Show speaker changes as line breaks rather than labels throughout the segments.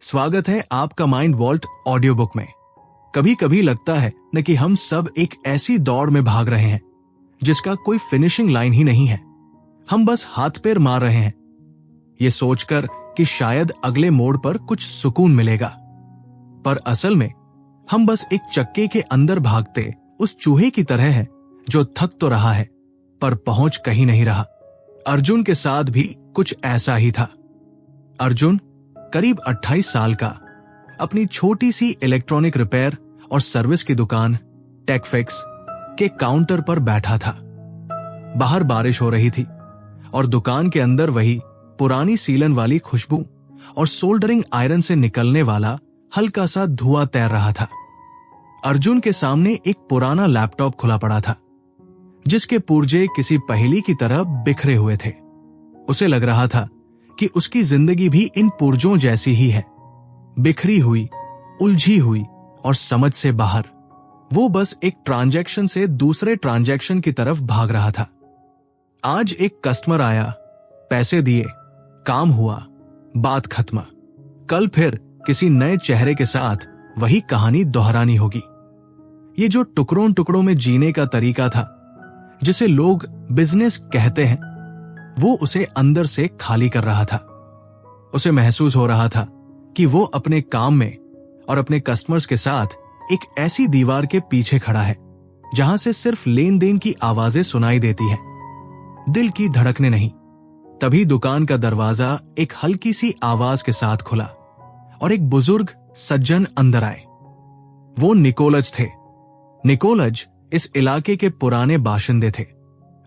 स्वागत है आपका माइंड वॉल्ट ऑडियो बुक में। कभी कभी लगता है न कि हम सब एक ऐसी दौड़ में भाग रहे हैं जिसका कोई फिनिशिंग लाइन ही नहीं है। हम बस हाथ पैर मार रहे हैं, ये सोचकर कि शायद अगले मोड़ पर कुछ सुकून मिलेगा। पर असल में हम बस एक चक्के के अंदर भागते उस चूहे की तरह है जो थक तो रहा है पर पहुंच कहीं नहीं रहा। अर्जुन के साथ भी कुछ ऐसा ही था। अर्जुन करीब 28 साल का, अपनी छोटी सी इलेक्ट्रॉनिक रिपेयर और सर्विस की दुकान टेकफिक्स के काउंटर पर बैठा था। बाहर बारिश हो रही थी और दुकान के अंदर वही पुरानी सीलन वाली खुशबू और सोल्डरिंग आयरन से निकलने वाला हल्का सा धुआं तैर रहा था। अर्जुन के सामने एक पुराना लैपटॉप खुला पड़ा था जिसके पुर्जे किसी पहेली की तरह बिखरे हुए थे। उसे लग रहा था कि उसकी जिंदगी भी इन पुर्जों जैसी ही है, बिखरी हुई, उलझी हुई और समझ से बाहर। वो बस एक ट्रांजैक्शन से दूसरे ट्रांजैक्शन की तरफ भाग रहा था। आज एक कस्टमर आया, पैसे दिए, काम हुआ, बात खत्म। कल फिर किसी नए चेहरे के साथ वही कहानी दोहरानी होगी। ये जो टुकड़ों टुकड़ों में जीने का तरीका था जिसे लोग बिजनेस कहते हैं, वो उसे अंदर से खाली कर रहा था। उसे महसूस हो रहा था कि वो अपने काम में और अपने कस्टमर्स के साथ एक ऐसी दीवार के पीछे खड़ा है जहां से सिर्फ लेन देन की आवाजें सुनाई देती हैं, दिल की धड़कने नहीं। तभी दुकान का दरवाजा एक हल्की सी आवाज के साथ खुला और एक बुजुर्ग सज्जन अंदर आए। वो निकोलज थे। निकोलज इस इलाके के पुराने बाशिंदे थे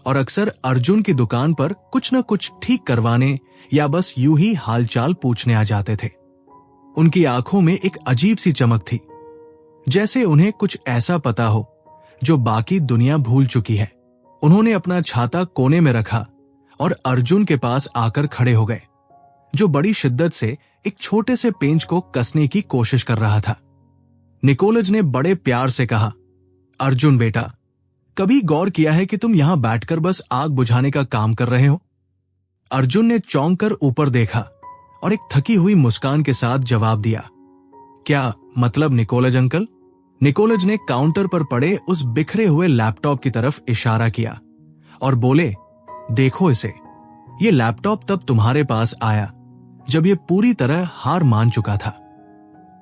और अक्सर अर्जुन की दुकान पर कुछ न कुछ ठीक करवाने या बस यूं ही हालचाल पूछने आ जाते थे। उनकी आंखों में एक अजीब सी चमक थी, जैसे उन्हें कुछ ऐसा पता हो जो बाकी दुनिया भूल चुकी है। उन्होंने अपना छाता कोने में रखा और अर्जुन के पास आकर खड़े हो गए, जो बड़ी शिद्दत से एक छोटे से पेंच को कसने की कोशिश कर रहा था। निकोलज ने बड़े प्यार से कहा, अर्जुन बेटा, कभी गौर किया है कि तुम यहां बैठकर बस आग बुझाने का काम कर रहे हो? अर्जुन ने चौंक कर ऊपर देखा और एक थकी हुई मुस्कान के साथ जवाब दिया, क्या मतलब निकोलज अंकल? निकोलज ने काउंटर पर पड़े उस बिखरे हुए लैपटॉप की तरफ इशारा किया और बोले, देखो इसे। ये लैपटॉप तब तुम्हारे पास आया जब ये पूरी तरह हार मान चुका था।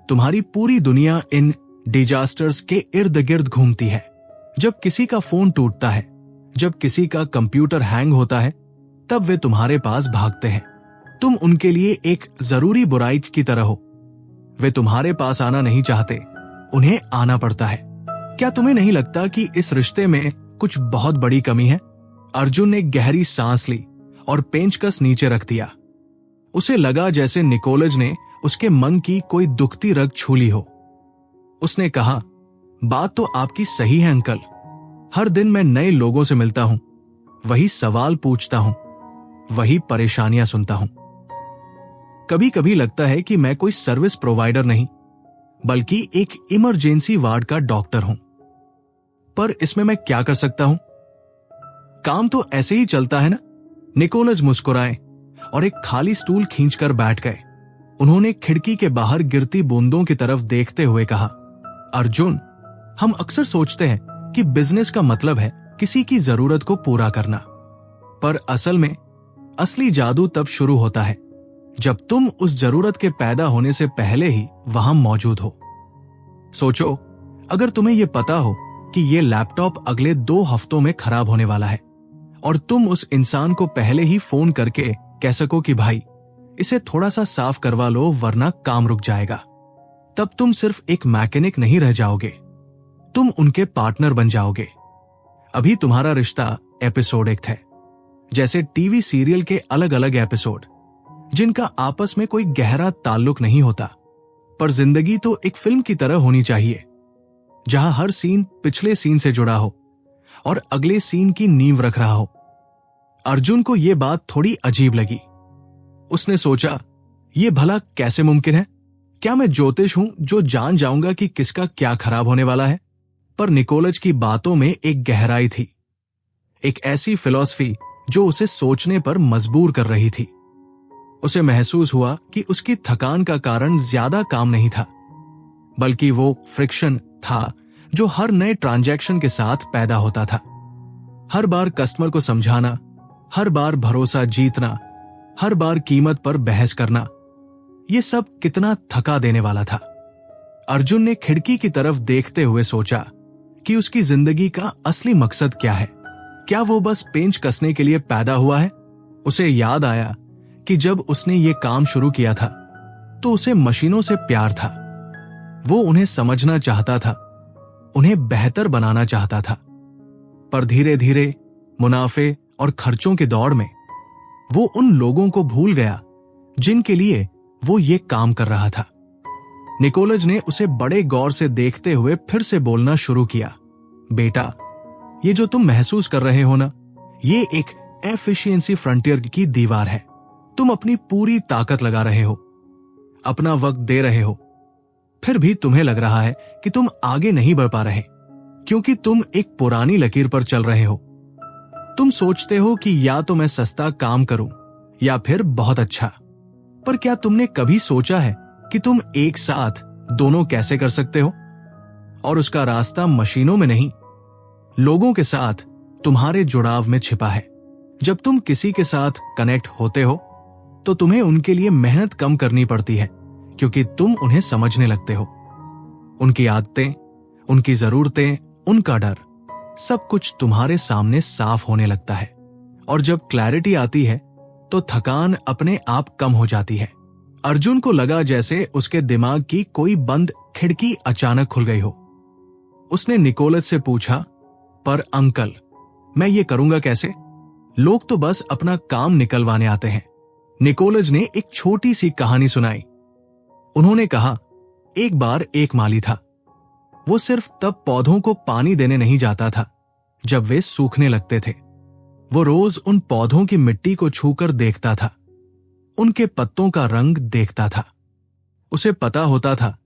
तुम्हारी पूरी दुनिया इन डिजास्टर्स के इर्द गिर्द घूमती है। जब किसी का फोन टूटता है, जब किसी का कंप्यूटर हैंग होता है, तब वे तुम्हारे पास भागते हैं। तुम उनके लिए एक जरूरी बुराई की तरह हो। वे तुम्हारे पास आना नहीं चाहते, उन्हें आना पड़ता है। क्या तुम्हें नहीं लगता कि इस रिश्ते में कुछ बहुत बड़ी कमी है? अर्जुन ने गहरी सांस ली और पेंचकस नीचे रख दिया। उसे लगा जैसे निकोलज ने उसके मन की कोई दुखती रग छू ली हो। उसने कहा, बात तो आपकी सही है अंकल। हर दिन मैं नए लोगों से मिलता हूं, वही सवाल पूछता हूं, वही परेशानियां सुनता हूं। कभी कभी लगता है कि मैं कोई सर्विस प्रोवाइडर नहीं, बल्कि एक इमरजेंसी वार्ड का डॉक्टर हूं। पर इसमें मैं क्या कर सकता हूं? काम तो ऐसे ही चलता है ना। निकोलज मुस्कुराए और एक खाली स्टूल खींचकर बैठ गए। उन्होंने खिड़की के बाहर गिरती बूंदों की तरफ देखते हुए कहा, अर्जुन, हम अक्सर सोचते हैं कि बिजनेस का मतलब है किसी की जरूरत को पूरा करना, पर असल में असली जादू तब शुरू होता है जब तुम उस जरूरत के पैदा होने से पहले ही वहां मौजूद हो। सोचो, अगर तुम्हें यह पता हो कि यह लैपटॉप अगले 2 हफ्तों में खराब होने वाला है और तुम उस इंसान को पहले ही फोन करके कह सको कि भाई, इसे थोड़ा सा साफ करवा लो वरना काम रुक जाएगा, तब तुम सिर्फ एक मैकेनिक नहीं रह जाओगे, तुम उनके पार्टनर बन जाओगे। अभी तुम्हारा रिश्ता एपिसोडिक है, जैसे टीवी सीरियल के अलग अलग एपिसोड जिनका आपस में कोई गहरा ताल्लुक नहीं होता। पर जिंदगी तो एक फिल्म की तरह होनी चाहिए, जहां हर सीन पिछले सीन से जुड़ा हो और अगले सीन की नींव रख रहा हो। अर्जुन को यह बात थोड़ी अजीब लगी। उसने सोचा, यह भला कैसे मुमकिन है? क्या मैं ज्योतिष हूं जो जान जाऊंगा कि किसका क्या खराब होने वाला है? पर निकोलज की बातों में एक गहराई थी, एक ऐसी फिलॉसफी जो उसे सोचने पर मजबूर कर रही थी। उसे महसूस हुआ कि उसकी थकान का कारण ज्यादा काम नहीं था, बल्कि वो फ्रिक्शन था जो हर नए ट्रांजैक्शन के साथ पैदा होता था। हर बार कस्टमर को समझाना, हर बार भरोसा जीतना, हर बार कीमत पर बहस करना, ये सब कितना थका देने वाला था। अर्जुन ने खिड़की की तरफ देखते हुए सोचा कि उसकी जिंदगी का असली मकसद क्या है। क्या वो बस पेंच कसने के लिए पैदा हुआ है? उसे याद आया कि जब उसने ये काम शुरू किया था तो उसे मशीनों से प्यार था। वो उन्हें समझना चाहता था, उन्हें बेहतर बनाना चाहता था। पर धीरे धीरे मुनाफे और खर्चों की दौड़ में वो उन लोगों को भूल गया जिनके लिए वो ये काम कर रहा था। निकोलज ने उसे बड़े गौर से देखते हुए फिर से बोलना शुरू किया, बेटा, ये जो तुम महसूस कर रहे हो ना, ये एक एफिशिएंसी फ्रंटियर की दीवार है। तुम अपनी पूरी ताकत लगा रहे हो, अपना वक्त दे रहे हो, फिर भी तुम्हें लग रहा है कि तुम आगे नहीं बढ़ पा रहे, क्योंकि तुम एक पुरानी लकीर पर चल रहे हो। तुम सोचते हो कि या तो मैं सस्ता काम करूं या फिर बहुत अच्छा। पर क्या तुमने कभी सोचा है कि तुम एक साथ दोनों कैसे कर सकते हो? और उसका रास्ता मशीनों में नहीं, लोगों के साथ तुम्हारे जुड़ाव में छिपा है। जब तुम किसी के साथ कनेक्ट होते हो तो तुम्हें उनके लिए मेहनत कम करनी पड़ती है, क्योंकि तुम उन्हें समझने लगते हो। उनकी आदतें, उनकी जरूरतें, उनका डर, सब कुछ तुम्हारे सामने साफ होने लगता है। और जब क्लैरिटी आती है तो थकान अपने आप कम हो जाती है। अर्जुन को लगा जैसे उसके दिमाग की कोई बंद खिड़की अचानक खुल गई हो। उसने निकोलज से पूछा, पर अंकल, मैं ये करूंगा कैसे? लोग तो बस अपना काम निकलवाने आते हैं। निकोलज ने एक छोटी सी कहानी सुनाई। उन्होंने कहा, एक बार एक माली था। वो सिर्फ तब पौधों को पानी देने नहीं जाता था जब वे सूखने लगते थे। वो रोज उन पौधों की मिट्टी को छूकर देखता था, उनके पत्तों का रंग देखता था। उसे पता होता था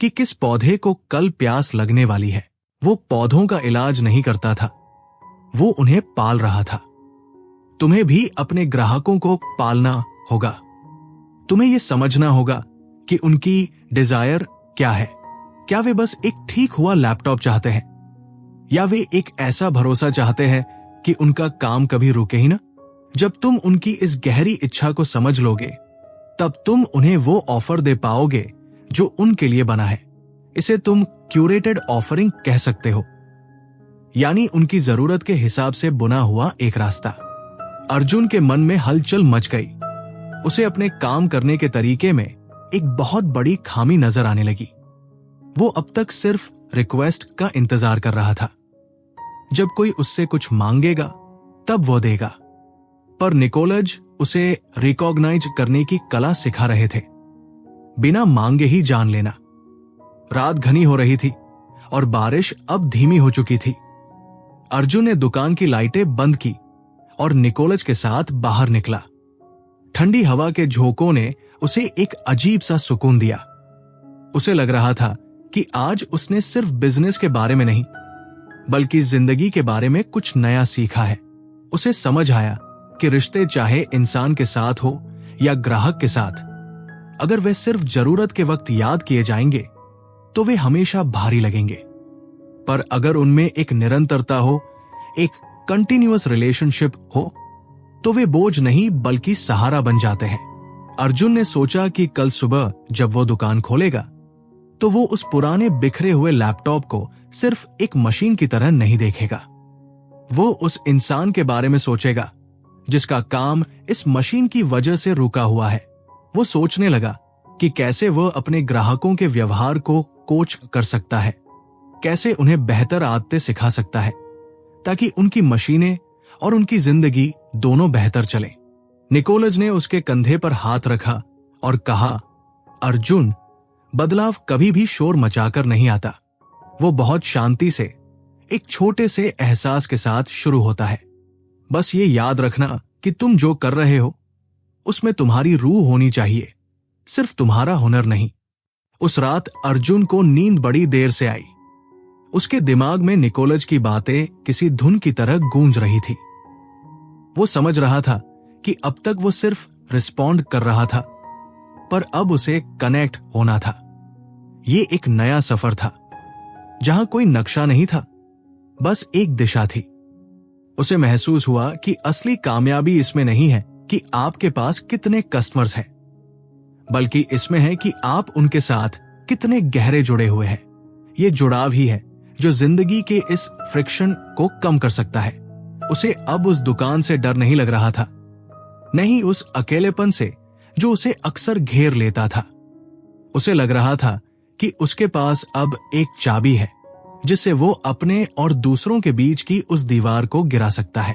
कि किस पौधे को कल प्यास लगने वाली है। वो पौधों का इलाज नहीं करता था, वो उन्हें पाल रहा था। तुम्हें भी अपने ग्राहकों को पालना होगा। तुम्हें यह समझना होगा कि उनकी डिजायर क्या है। क्या वे बस एक ठीक हुआ लैपटॉप चाहते हैं, या वे एक ऐसा भरोसा चाहते हैं कि उनका काम कभी रुके ही ना? जब तुम उनकी इस गहरी इच्छा को समझ लोगे, तब तुम उन्हें वो ऑफर दे पाओगे जो उनके लिए बना है। इसे तुम क्यूरेटेड ऑफरिंग कह सकते हो, यानी उनकी जरूरत के हिसाब से बुना हुआ एक रास्ता। अर्जुन के मन में हलचल मच गई। उसे अपने काम करने के तरीके में एक बहुत बड़ी खामी नजर आने लगी। वो अब तक सिर्फ रिक्वेस्ट का इंतजार कर रहा था। जब कोई उससे कुछ मांगेगा तब वो देगा। पर निकोलज उसे रिकॉग्नाइज करने की कला सिखा रहे थे, बिना मांगे ही जान लेना। रात घनी हो रही थी और बारिश अब धीमी हो चुकी थी। अर्जुन ने दुकान की लाइटें बंद की और निकोलज के साथ बाहर निकला। ठंडी हवा के झोंकों ने उसे एक अजीब सा सुकून दिया। उसे लग रहा था कि आज उसने सिर्फ बिजनेस के बारे में नहीं, बल्कि जिंदगी के बारे में कुछ नया सीखा है। उसे समझ आया कि रिश्ते चाहे इंसान के साथ हो या ग्राहक के साथ, अगर वे सिर्फ जरूरत के वक्त याद किए जाएंगे तो वे हमेशा भारी लगेंगे। पर अगर उनमें एक निरंतरता हो, एक कंटिन्यूअस रिलेशनशिप हो, तो वे बोझ नहीं बल्कि सहारा बन जाते हैं। अर्जुन ने सोचा कि कल सुबह जब वो दुकान खोलेगा तो वो उस पुराने बिखरे हुए लैपटॉप को सिर्फ एक मशीन की तरह नहीं देखेगा। वो उस इंसान के बारे में सोचेगा जिसका काम इस मशीन की वजह से रुका हुआ है। वो सोचने लगा कि कैसे वो अपने ग्राहकों के व्यवहार को कोच कर सकता है, कैसे उन्हें बेहतर आदतें सिखा सकता है, ताकि उनकी मशीनें और उनकी जिंदगी दोनों बेहतर चलें। निकोलज ने उसके कंधे पर हाथ रखा और कहा, अर्जुन, बदलाव कभी भी शोर मचाकर नहीं आता। वो बहुत शांति से, एक छोटे से एहसास के साथ शुरू होता है। बस ये याद रखना कि तुम जो कर रहे हो उसमें तुम्हारी रूह होनी चाहिए, सिर्फ तुम्हारा हुनर नहीं। उस रात अर्जुन को नींद बड़ी देर से आई। उसके दिमाग में निकोलज की बातें किसी धुन की तरह गूंज रही थी। वो समझ रहा था कि अब तक वो सिर्फ रिस्पॉन्ड कर रहा था, पर अब उसे कनेक्ट होना था। ये एक नया सफर था जहां कोई नक्शा नहीं था, बस एक दिशा थी। उसे महसूस हुआ कि असली कामयाबी इसमें नहीं है कि आपके पास कितने कस्टमर्स हैं, बल्कि इसमें है कि आप उनके साथ कितने गहरे जुड़े हुए हैं। ये जुड़ाव ही है जो जिंदगी के इस फ्रिक्शन को कम कर सकता है। उसे अब उस दुकान से डर नहीं लग रहा था, नहीं उस अकेलेपन से जो उसे अक्सर घेर लेता था। उसे लग रहा था कि उसके पास अब एक चाबी है जिससे वो अपने और दूसरों के बीच की उस दीवार को गिरा सकता है।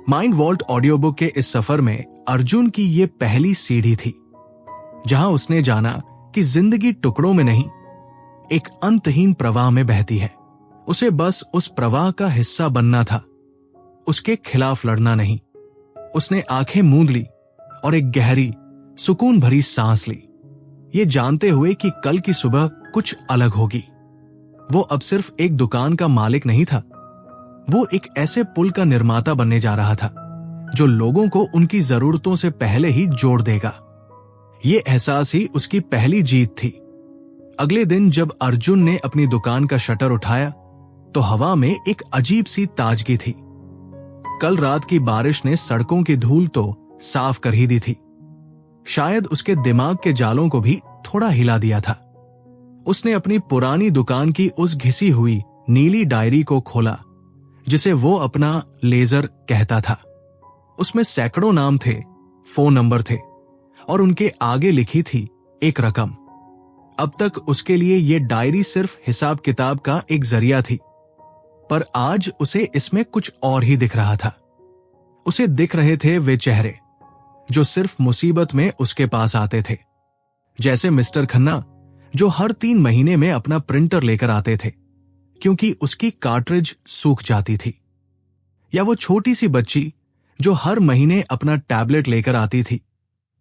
माइंड वॉल्ट ऑडियो बुक के इस सफर में अर्जुन की ये पहली सीढ़ी थी जहां उसने जाना कि जिंदगी टुकड़ों में नहीं, एक अंतहीन प्रवाह में बहती है। उसे बस उस प्रवाह का हिस्सा बनना था, उसके खिलाफ लड़ना नहीं। उसने आंखें मूंद ली और एक गहरी, सुकून भरी सांस ली, ये जानते हुए कि कल की सुबह कुछ अलग होगी। वो अब सिर्फ एक दुकान का मालिक नहीं था, वो एक ऐसे पुल का निर्माता बनने जा रहा था जो लोगों को उनकी जरूरतों से पहले ही जोड़ देगा। ये एहसास ही उसकी पहली जीत थी। अगले दिन जब अर्जुन ने अपनी दुकान का शटर उठाया तो हवा में एक अजीब सी ताजगी थी। कल रात की बारिश ने सड़कों की धूल तो साफ कर ही दी थी, शायद उसके दिमाग के जालों को भी थोड़ा हिला दिया था। उसने अपनी पुरानी दुकान की उस घिसी हुई नीली डायरी को खोला जिसे वो अपना लेजर कहता था। उसमें सैकड़ों नाम थे, फोन नंबर थे और उनके आगे लिखी थी एक रकम। अब तक उसके लिए ये डायरी सिर्फ हिसाब किताब का एक जरिया थी, पर आज उसे इसमें कुछ और ही दिख रहा था। उसे दिख रहे थे वे चेहरे जो सिर्फ मुसीबत में उसके पास आते थे, जैसे मिस्टर खन्ना जो हर 3 महीने में अपना प्रिंटर लेकर आते थे क्योंकि उसकी कार्ट्रिज सूख जाती थी, या वो छोटी सी बच्ची जो हर महीने अपना टैबलेट लेकर आती थी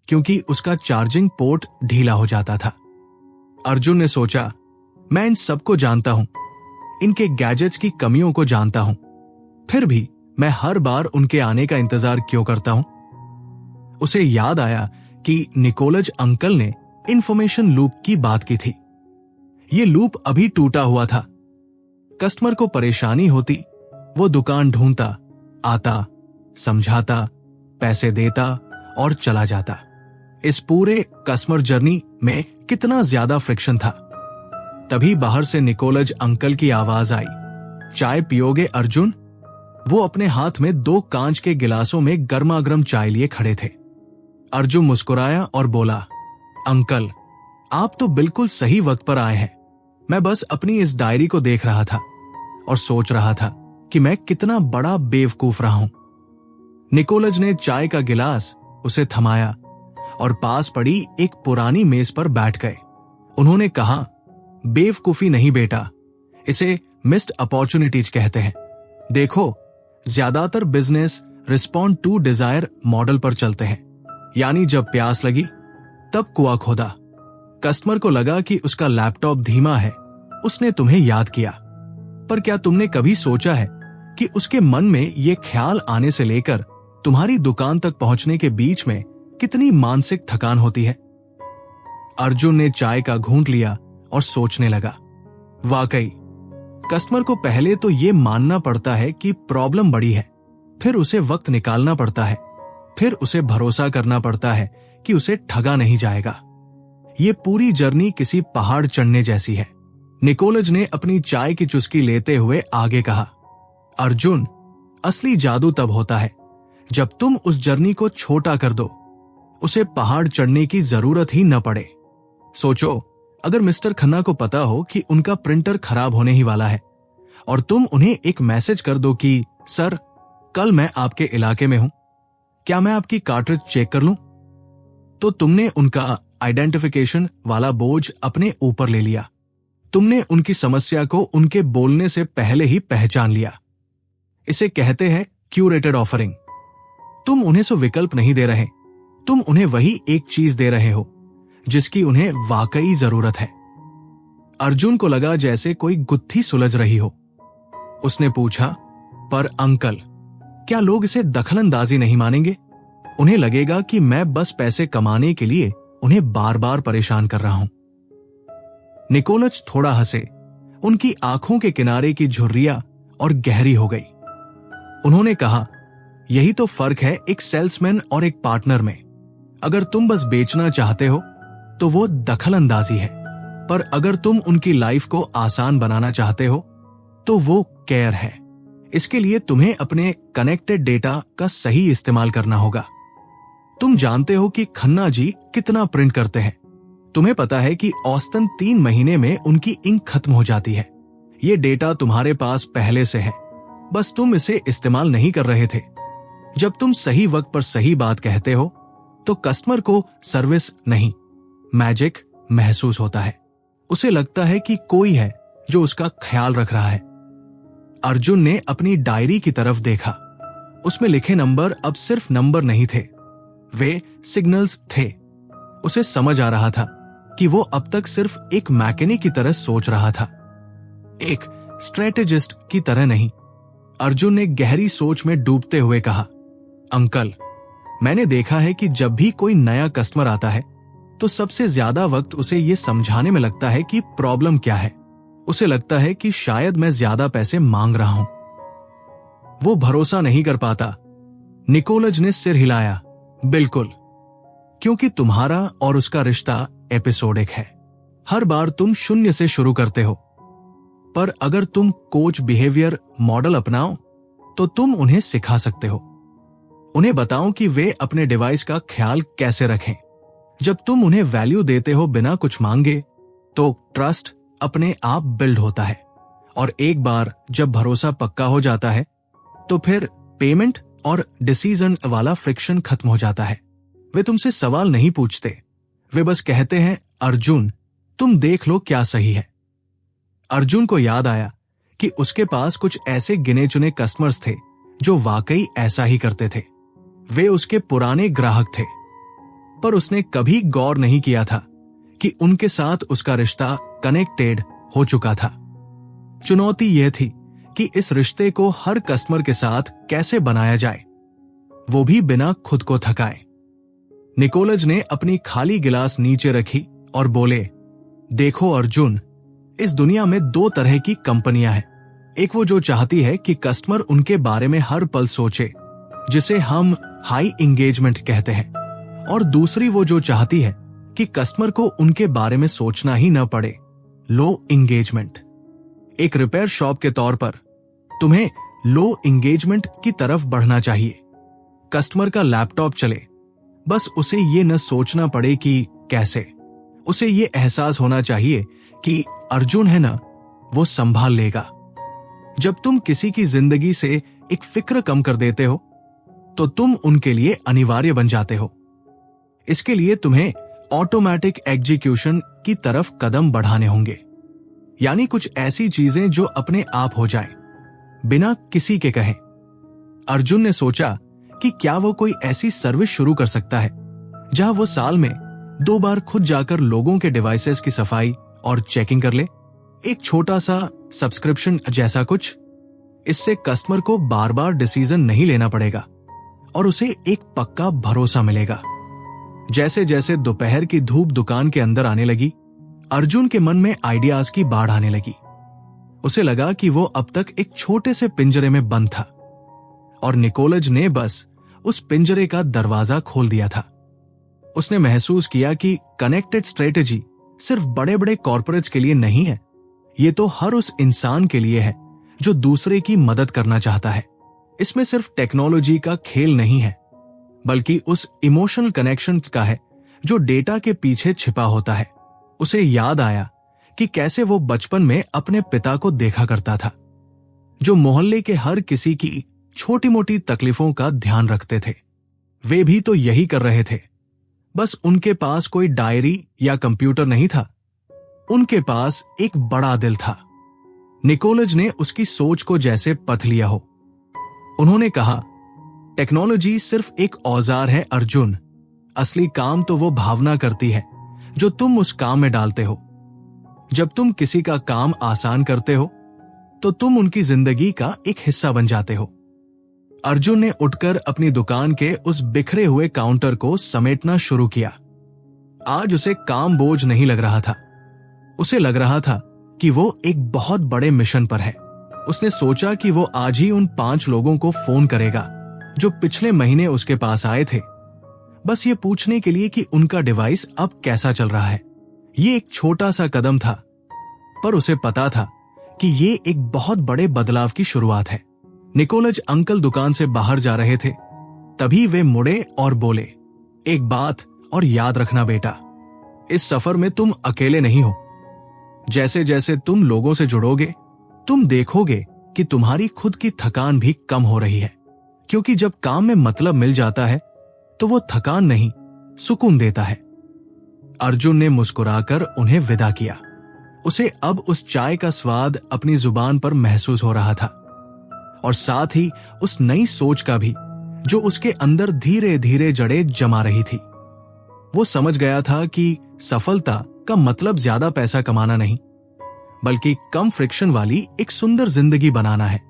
क्योंकि उसका चार्जिंग पोर्ट ढीला हो जाता था। अर्जुन ने सोचा, मैं इन सबको जानता हूं, इनके गैजेट्स की कमियों को जानता हूं, फिर भी मैं हर बार उनके आने का इंतजार क्यों करता हूं? उसे याद आया कि निकोलज अंकल ने इंफॉर्मेशन लूप की बात की थी। ये लूप अभी टूटा हुआ था। कस्टमर को परेशानी होती, वो दुकान ढूंढता, आता, समझाता, पैसे देता और चला जाता। इस पूरे कस्टमर जर्नी में कितना ज्यादा फ्रिक्शन था। तभी बाहर से निकोलज अंकल की आवाज आई, चाय पियोगे अर्जुन? वो अपने हाथ में 2 कांच के गिलासों में गर्मा-गर्म चाय लिए खड़े थे। अर्जुन मुस्कुराया और बोला, अंकल, आप तो बिल्कुल सही वक्त पर आए हैं। मैं बस अपनी इस डायरी को देख रहा था और सोच रहा था कि मैं कितना बड़ा बेवकूफ रहा हूं। निकोलज ने चाय का गिलास उसे थमाया और पास पड़ी एक पुरानी मेज पर बैठ गए। उन्होंने कहा, बेवकूफी नहीं बेटा, इसे मिस्ड अपॉर्चुनिटीज कहते हैं। देखो, ज्यादातर business respond to desire model पर चलते हैं, यानी जब प्यास लगी तब कुआं खोदा। कस्टमर को लगा कि उसका लैपटॉप धीमा है, उसने तुम्हें याद किया, पर क्या तुमने कभी सोचा है कि उसके मन में यह ख्याल आने से लेकर तुम्हारी दुकान तक पहुंचने के बीच में कितनी मानसिक थकान होती है? अर्जुन ने चाय का घूंट लिया और सोचने लगा, वाकई कस्टमर को पहले तो ये मानना पड़ता है कि प्रॉब्लम बड़ी है, फिर उसे वक्त निकालना पड़ता है, फिर उसे भरोसा करना पड़ता है कि उसे ठगा नहीं जाएगा। ये पूरी जर्नी किसी पहाड़ चढ़ने जैसी है। निकोलज ने अपनी चाय की चुस्की लेते हुए आगे कहा, अर्जुन, असली जादू तब होता है जब तुम उस जर्नी को छोटा कर दो, उसे पहाड़ चढ़ने की जरूरत ही न पड़े। सोचो, अगर मिस्टर खन्ना को पता हो कि उनका प्रिंटर खराब होने ही वाला है और तुम उन्हें एक मैसेज कर दो कि सर, कल मैं आपके इलाके में हूं, क्या मैं आपकी कार्ट्रिज चेक कर लूं? तो तुमने उनका आइडेंटिफिकेशन वाला बोझ अपने ऊपर ले लिया। तुमने उनकी समस्या को उनके बोलने से पहले ही पहचान लिया। इसे कहते हैं क्यूरेटेड ऑफरिंग। तुम उन्हें सो विकल्प नहीं दे रहे, तुम उन्हें वही एक चीज दे रहे हो जिसकी उन्हें वाकई जरूरत है। अर्जुन को लगा जैसे कोई गुत्थी सुलझ रही हो। उसने पूछा, पर अंकल, क्या लोग इसे दखलंदाजी नहीं मानेंगे? उन्हें लगेगा कि मैं बस पैसे कमाने के लिए उन्हें बार बार परेशान कर रहा हूं। निकोलज थोड़ा हंसे। उनकी आंखों के किनारे की झुर्रियां और गहरी हो गई। उन्होंने कहा, यही तो फर्क है एक सेल्समैन और एक पार्टनर में। अगर तुम बस बेचना चाहते हो तो वो दखल अंदाजी है, पर अगर तुम उनकी लाइफ को आसान बनाना चाहते हो तो वो केयर है। इसके लिए तुम्हें अपने कनेक्टेड डेटा का सही इस्तेमाल करना होगा। तुम जानते हो कि खन्ना जी कितना प्रिंट करते हैं। तुम्हें पता है कि औसतन 3 महीने में उनकी इंक खत्म हो जाती है। ये डेटा तुम्हारे पास पहले से है, बस तुम इसे इस्तेमाल नहीं कर रहे थे। जब तुम सही वक्त पर सही बात कहते हो तो कस्टमर को सर्विस नहीं, मैजिक महसूस होता है। उसे लगता है कि कोई है जो उसका ख्याल रख रहा है। अर्जुन ने अपनी डायरी की तरफ देखा। उसमें लिखे नंबर अब सिर्फ नंबर नहीं थे, वे सिग्नल्स थे। उसे समझ आ रहा था कि वो अब तक सिर्फ एक मैकेनिक की तरह सोच रहा था, एक स्ट्रेटेजिस्ट की तरह नहीं। अर्जुन ने गहरी सोच में डूबते हुए कहा, अंकल, मैंने देखा है कि जब भी कोई नया कस्टमर आता है तो सबसे ज्यादा वक्त उसे ये समझाने में लगता है कि प्रॉब्लम क्या है। उसे लगता है कि शायद मैं ज्यादा पैसे मांग रहा हूं। वो भरोसा नहीं कर पाता। निकोलज ने सिर हिलाया, बिल्कुल, क्योंकि तुम्हारा और उसका रिश्ता एपिसोडिक है। हर बार तुम शून्य से शुरू करते हो, पर अगर तुम कोच बिहेवियर मॉडल अपनाओ तो तुम उन्हें सिखा सकते हो। उन्हें बताओ कि वे अपने डिवाइस का ख्याल कैसे रखें। जब तुम उन्हें वैल्यू देते हो बिना कुछ मांगे तो ट्रस्ट अपने आप बिल्ड होता है, और एक बार जब भरोसा पक्का हो जाता है तो फिर पेमेंट और डिसीजन वाला फ्रिक्शन खत्म हो जाता है। वे तुमसे सवाल नहीं पूछते, वे बस कहते हैं, अर्जुन तुम देख लो क्या सही है। अर्जुन को याद आया कि उसके पास कुछ ऐसे गिने चुने कस्टमर्स थे जो वाकई ऐसा ही करते थे। वे उसके पुराने ग्राहक थे, पर उसने कभी गौर नहीं किया था कि उनके साथ उसका रिश्ता कनेक्टेड हो चुका था। चुनौती यह थी कि इस रिश्ते को हर कस्टमर के साथ कैसे बनाया जाए, वो भी बिना खुद को थकाए। निकोलज ने अपनी खाली गिलास नीचे रखी और बोले, देखो अर्जुन, इस दुनिया में 2 तरह की कंपनियां हैं। एक वो जो चाहती है कि कस्टमर उनके बारे में हर पल सोचे, जिसे हम हाई एंगेजमेंट कहते हैं, और दूसरी वो जो चाहती है कि कस्टमर को उनके बारे में सोचना ही न पड़े, लो एंगेजमेंट। एक रिपेयर शॉप के तौर पर तुम्हें लो एंगेजमेंट की तरफ बढ़ना चाहिए। कस्टमर का लैपटॉप चले, बस उसे ये न सोचना पड़े कि कैसे। उसे ये एहसास होना चाहिए कि अर्जुन है ना, वो संभाल लेगा। जब तुम किसी की जिंदगी से एक फिक्र कम कर देते हो तो तुम उनके लिए अनिवार्य बन जाते हो। इसके लिए तुम्हें ऑटोमेटिक एग्जीक्यूशन की तरफ कदम बढ़ाने होंगे, यानी कुछ ऐसी चीजें जो अपने आप हो जाएं, बिना किसी के कहे। अर्जुन ने सोचा कि क्या वो कोई ऐसी सर्विस शुरू कर सकता है जहां वो साल में 2 बार खुद जाकर लोगों के डिवाइसेस की सफाई और चेकिंग कर ले। एक छोटा सा सब्सक्रिप्शन जैसा कुछ। इससे कस्टमर को बार बार डिसीजन नहीं लेना पड़ेगा और उसे एक पक्का भरोसा मिलेगा। जैसे जैसे दोपहर की धूप दुकान के अंदर आने लगी, अर्जुन के मन में आइडियाज की बाढ़ आने लगी। उसे लगा कि वो अब तक एक छोटे से पिंजरे में बंद था और निकोलज ने बस उस पिंजरे का दरवाजा खोल दिया था। उसने महसूस किया कि कनेक्टेड स्ट्रेटेजी सिर्फ बड़े बड़े कॉर्पोरेट्स के लिए नहीं है, ये तो हर उस इंसान के लिए है जो दूसरे की मदद करना चाहता है। इसमें सिर्फ टेक्नोलॉजी का खेल नहीं है, बल्कि उस इमोशनल कनेक्शन का है जो डेटा के पीछे छिपा होता है। उसे याद आया कि कैसे वो बचपन में अपने पिता को देखा करता था, जो मोहल्ले के हर किसी की छोटी मोटी तकलीफों का ध्यान रखते थे। वे भी तो यही कर रहे थे, बस उनके पास कोई डायरी या कंप्यूटर नहीं था, उनके पास एक बड़ा दिल था। निकोलज ने उसकी सोच को जैसे पथ लिया हो। उन्होंने कहा, टेक्नोलॉजी सिर्फ एक औजार है अर्जुन, असली काम तो वो भावना करती है जो तुम उस काम में डालते हो। जब तुम किसी का काम आसान करते हो तो तुम उनकी जिंदगी का एक हिस्सा बन जाते हो। अर्जुन ने उठकर अपनी दुकान के उस बिखरे हुए काउंटर को समेटना शुरू किया। आज उसे काम बोझ नहीं लग रहा था। उसे लग रहा था कि वो एक बहुत बड़े मिशन पर है। उसने सोचा कि वो आज ही उन 5 लोगों को फोन करेगा जो पिछले महीने उसके पास आए थे, बस ये पूछने के लिए कि उनका डिवाइस अब कैसा चल रहा है। ये एक छोटा सा कदम था, पर उसे पता था कि ये एक बहुत बड़े बदलाव की शुरुआत है। निकोलज अंकल दुकान से बाहर जा रहे थे, तभी वे मुड़े और बोले, एक बात और याद रखना बेटा, इस सफर में तुम अकेले नहीं हो। जैसे जैसे तुम लोगों से जुड़ोगे, तुम देखोगे कि तुम्हारी खुद की थकान भी कम हो रही है, क्योंकि जब काम में मतलब मिल जाता है तो वो थकान नहीं, सुकून देता है। अर्जुन ने मुस्कुराकर उन्हें विदा किया। उसे अब उस चाय का स्वाद अपनी जुबान पर महसूस हो रहा था, और साथ ही उस नई सोच का भी जो उसके अंदर धीरे धीरे जड़ें जमा रही थी। वो समझ गया था कि सफलता का मतलब ज्यादा पैसा कमाना नहीं, बल्कि कम फ्रिक्शन वाली एक सुंदर जिंदगी बनाना है,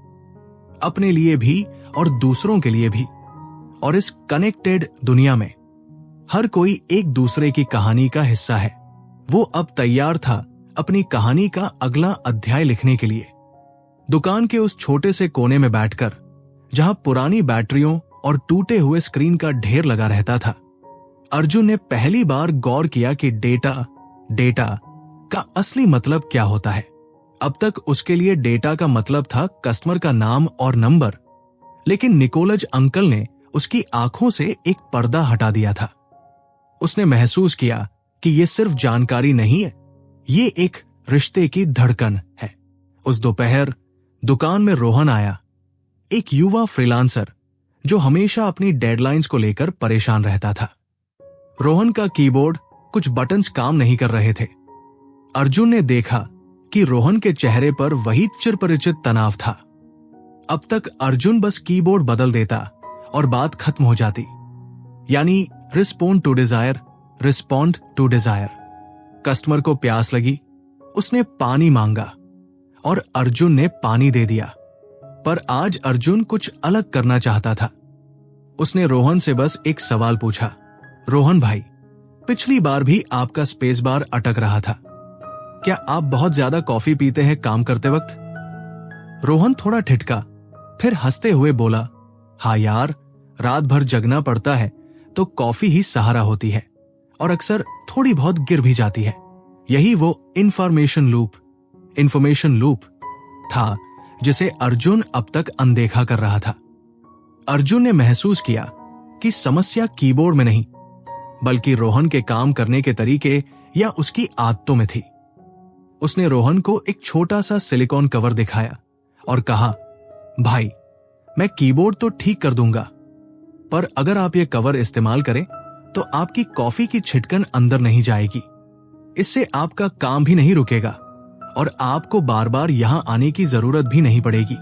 अपने लिए भी और दूसरों के लिए भी। और इस कनेक्टेड दुनिया में हर कोई एक दूसरे की कहानी का हिस्सा है। वो अब तैयार था अपनी कहानी का अगला अध्याय लिखने के लिए। दुकान के उस छोटे से कोने में बैठकर, जहां पुरानी बैटरियों और टूटे हुए स्क्रीन का ढेर लगा रहता था, अर्जुन ने पहली बार गौर किया कि डेटा का असली मतलब क्या होता है। अब तक उसके लिए डेटा का मतलब था कस्टमर का नाम और नंबर, लेकिन निकोलज अंकल ने उसकी आंखों से एक पर्दा हटा दिया था। उसने महसूस किया कि ये सिर्फ जानकारी नहीं है, ये एक रिश्ते की धड़कन है। उस दोपहर दुकान में रोहन आया, एक युवा फ्रीलांसर जो हमेशा अपनी डेडलाइंस को लेकर परेशान रहता था। रोहन का कीबोर्ड कुछ बटन्स काम नहीं कर रहे थे। अर्जुन ने देखा कि रोहन के चेहरे पर वही चिरपरिचित तनाव था। अब तक अर्जुन बस कीबोर्ड बदल देता और बात खत्म हो जाती, यानी रिस्पोंड टू डिजायर। कस्टमर को प्यास लगी, उसने पानी मांगा और अर्जुन ने पानी दे दिया। पर आज अर्जुन कुछ अलग करना चाहता था। उसने रोहन से बस एक सवाल पूछा, रोहन भाई, पिछली बार भी आपका स्पेस बार अटक रहा था, क्या आप बहुत ज्यादा कॉफी पीते हैं काम करते वक्त? रोहन थोड़ा ठिठका, फिर हंसते हुए बोला, हाँ यार, रात भर जगना पड़ता है तो कॉफी ही सहारा होती है, और अक्सर थोड़ी बहुत गिर भी जाती है। यही वो इंफॉर्मेशन लूप था जिसे अर्जुन अब तक अनदेखा कर रहा था। अर्जुन ने महसूस किया कि समस्या कीबोर्ड में नहीं, बल्कि रोहन के काम करने के तरीके या उसकी आदतों में थी। उसने रोहन को एक छोटा सा सिलिकॉन कवर दिखाया और कहा, भाई, मैं कीबोर्ड तो ठीक कर दूंगा, पर अगर आप ये कवर इस्तेमाल करें तो आपकी कॉफी की छिटकन अंदर नहीं जाएगी। इससे आपका काम भी नहीं रुकेगा और आपको बार बार यहां आने की जरूरत भी नहीं पड़ेगी।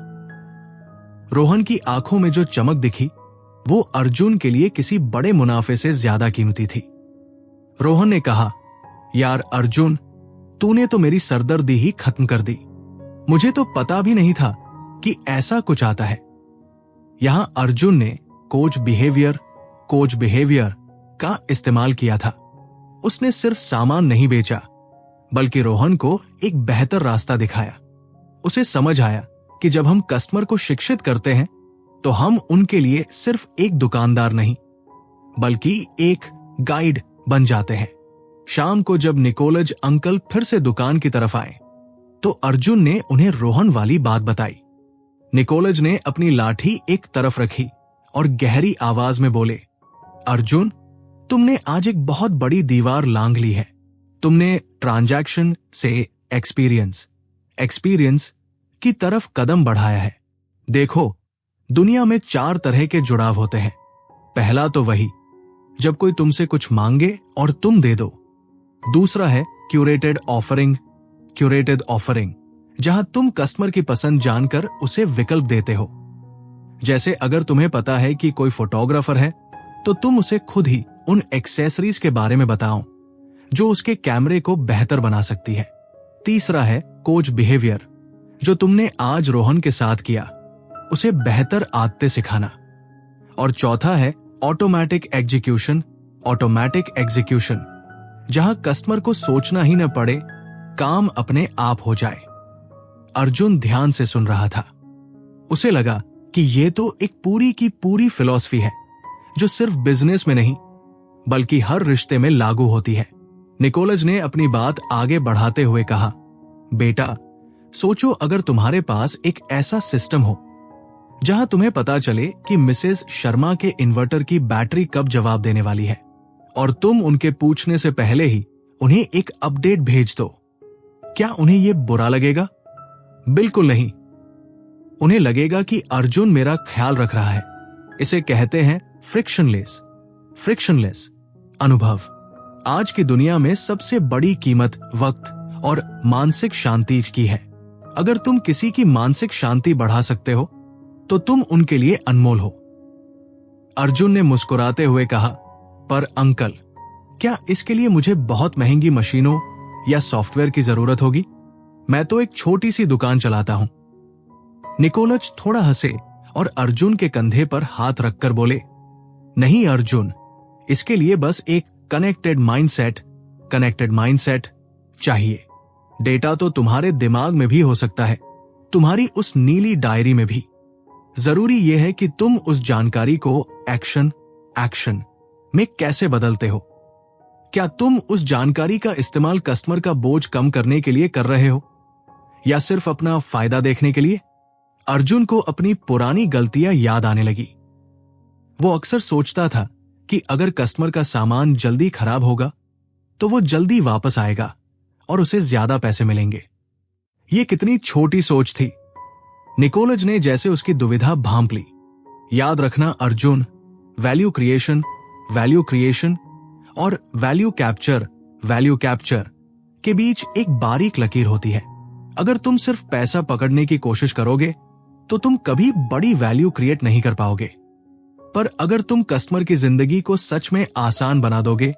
रोहन की आंखों में जो चमक दिखी वो अर्जुन के लिए किसी बड़े मुनाफे से ज्यादा कीमती थी। रोहन ने कहा, यार अर्जुन, तूने तो मेरी सरदर्दी ही खत्म कर दी। मुझे तो पता भी नहीं था कि ऐसा कुछ आता है। यहां अर्जुन ने कोच बिहेवियर का इस्तेमाल किया था। उसने सिर्फ सामान नहीं बेचा, बल्कि रोहन को एक बेहतर रास्ता दिखाया। उसे समझ आया कि जब हम कस्टमर को शिक्षित करते हैं तो हम उनके लिए सिर्फ एक दुकानदार नहीं, बल्कि एक गाइड बन जाते हैं। शाम को जब निकोलज अंकल फिर से दुकान की तरफ आए तो अर्जुन ने उन्हें रोहन वाली बात बताई। निकोलज ने अपनी लाठी एक तरफ रखी और गहरी आवाज में बोले, अर्जुन, तुमने आज एक बहुत बड़ी दीवार लांघ ली है। तुमने ट्रांजैक्शन से एक्सपीरियंस की तरफ कदम बढ़ाया है। देखो, दुनिया में 4 तरह के जुड़ाव होते हैं। पहला तो वही जब कोई तुमसे कुछ मांगे और तुम दे दो। दूसरा है क्यूरेटेड ऑफरिंग, जहां तुम कस्टमर की पसंद जानकर उसे विकल्प देते हो। जैसे अगर तुम्हें पता है कि कोई फोटोग्राफर है तो तुम उसे खुद ही उन एक्सेसरीज के बारे में बताओ जो उसके कैमरे को बेहतर बना सकती है। तीसरा है कोच बिहेवियर, जो तुमने आज रोहन के साथ किया, उसे बेहतर आदतें सिखाना। और चौथा है ऑटोमेटिक एग्जीक्यूशन, ऑटोमेटिक एग्जीक्यूशन, जहां कस्टमर को सोचना ही न पड़े, काम अपने आप हो जाए। अर्जुन ध्यान से सुन रहा था। उसे लगा कि यह तो एक पूरी की पूरी फिलॉसफी है जो सिर्फ बिजनेस में नहीं बल्कि हर रिश्ते में लागू होती है। निकोलज ने अपनी बात आगे बढ़ाते हुए कहा, बेटा, सोचो अगर तुम्हारे पास एक ऐसा सिस्टम हो जहां तुम्हें पता चले कि मिसेस शर्मा के इन्वर्टर की बैटरी कब जवाब देने वाली है और तुम उनके पूछने से पहले ही उन्हें एक अपडेट भेज दो। क्या उन्हें यह बुरा लगेगा? बिल्कुल नहीं। उन्हें लगेगा कि अर्जुन मेरा ख्याल रख रहा है। इसे कहते हैं फ्रिक्शनलेस अनुभव। आज की दुनिया में सबसे बड़ी कीमत वक्त और मानसिक शांति की है। अगर तुम किसी की मानसिक शांति बढ़ा सकते हो तो तुम उनके लिए अनमोल हो। अर्जुन ने मुस्कुराते हुए कहा, पर अंकल, क्या इसके लिए मुझे बहुत महंगी मशीनों या सॉफ्टवेयर की जरूरत होगी? मैं तो एक छोटी सी दुकान चलाता हूं। निकोलज थोड़ा हंसे और अर्जुन के कंधे पर हाथ रखकर बोले, नहीं अर्जुन, इसके लिए बस एक कनेक्टेड माइंडसेट चाहिए। डेटा तो तुम्हारे दिमाग में भी हो सकता है, तुम्हारी उस नीली डायरी में भी। जरूरी यह है कि तुम उस जानकारी को एक्शन में कैसे बदलते हो। क्या तुम उस जानकारी का इस्तेमाल कस्टमर का बोझ कम करने के लिए कर रहे हो या सिर्फ अपना फायदा देखने के लिए? अर्जुन को अपनी पुरानी गलतियां याद आने लगी। वो अक्सर सोचता था कि अगर कस्टमर का सामान जल्दी खराब होगा तो वो जल्दी वापस आएगा और उसे ज्यादा पैसे मिलेंगे। ये कितनी छोटी सोच थी। निकोलज ने जैसे उसकी दुविधा भांप ली। याद रखना अर्जुन, वैल्यू क्रिएशन और वैल्यू कैप्चर के बीच एक बारीक लकीर होती है। अगर तुम सिर्फ पैसा पकड़ने की कोशिश करोगे तो तुम कभी बड़ी वैल्यू क्रिएट नहीं कर पाओगे। पर अगर तुम कस्टमर की जिंदगी को सच में आसान बना दोगे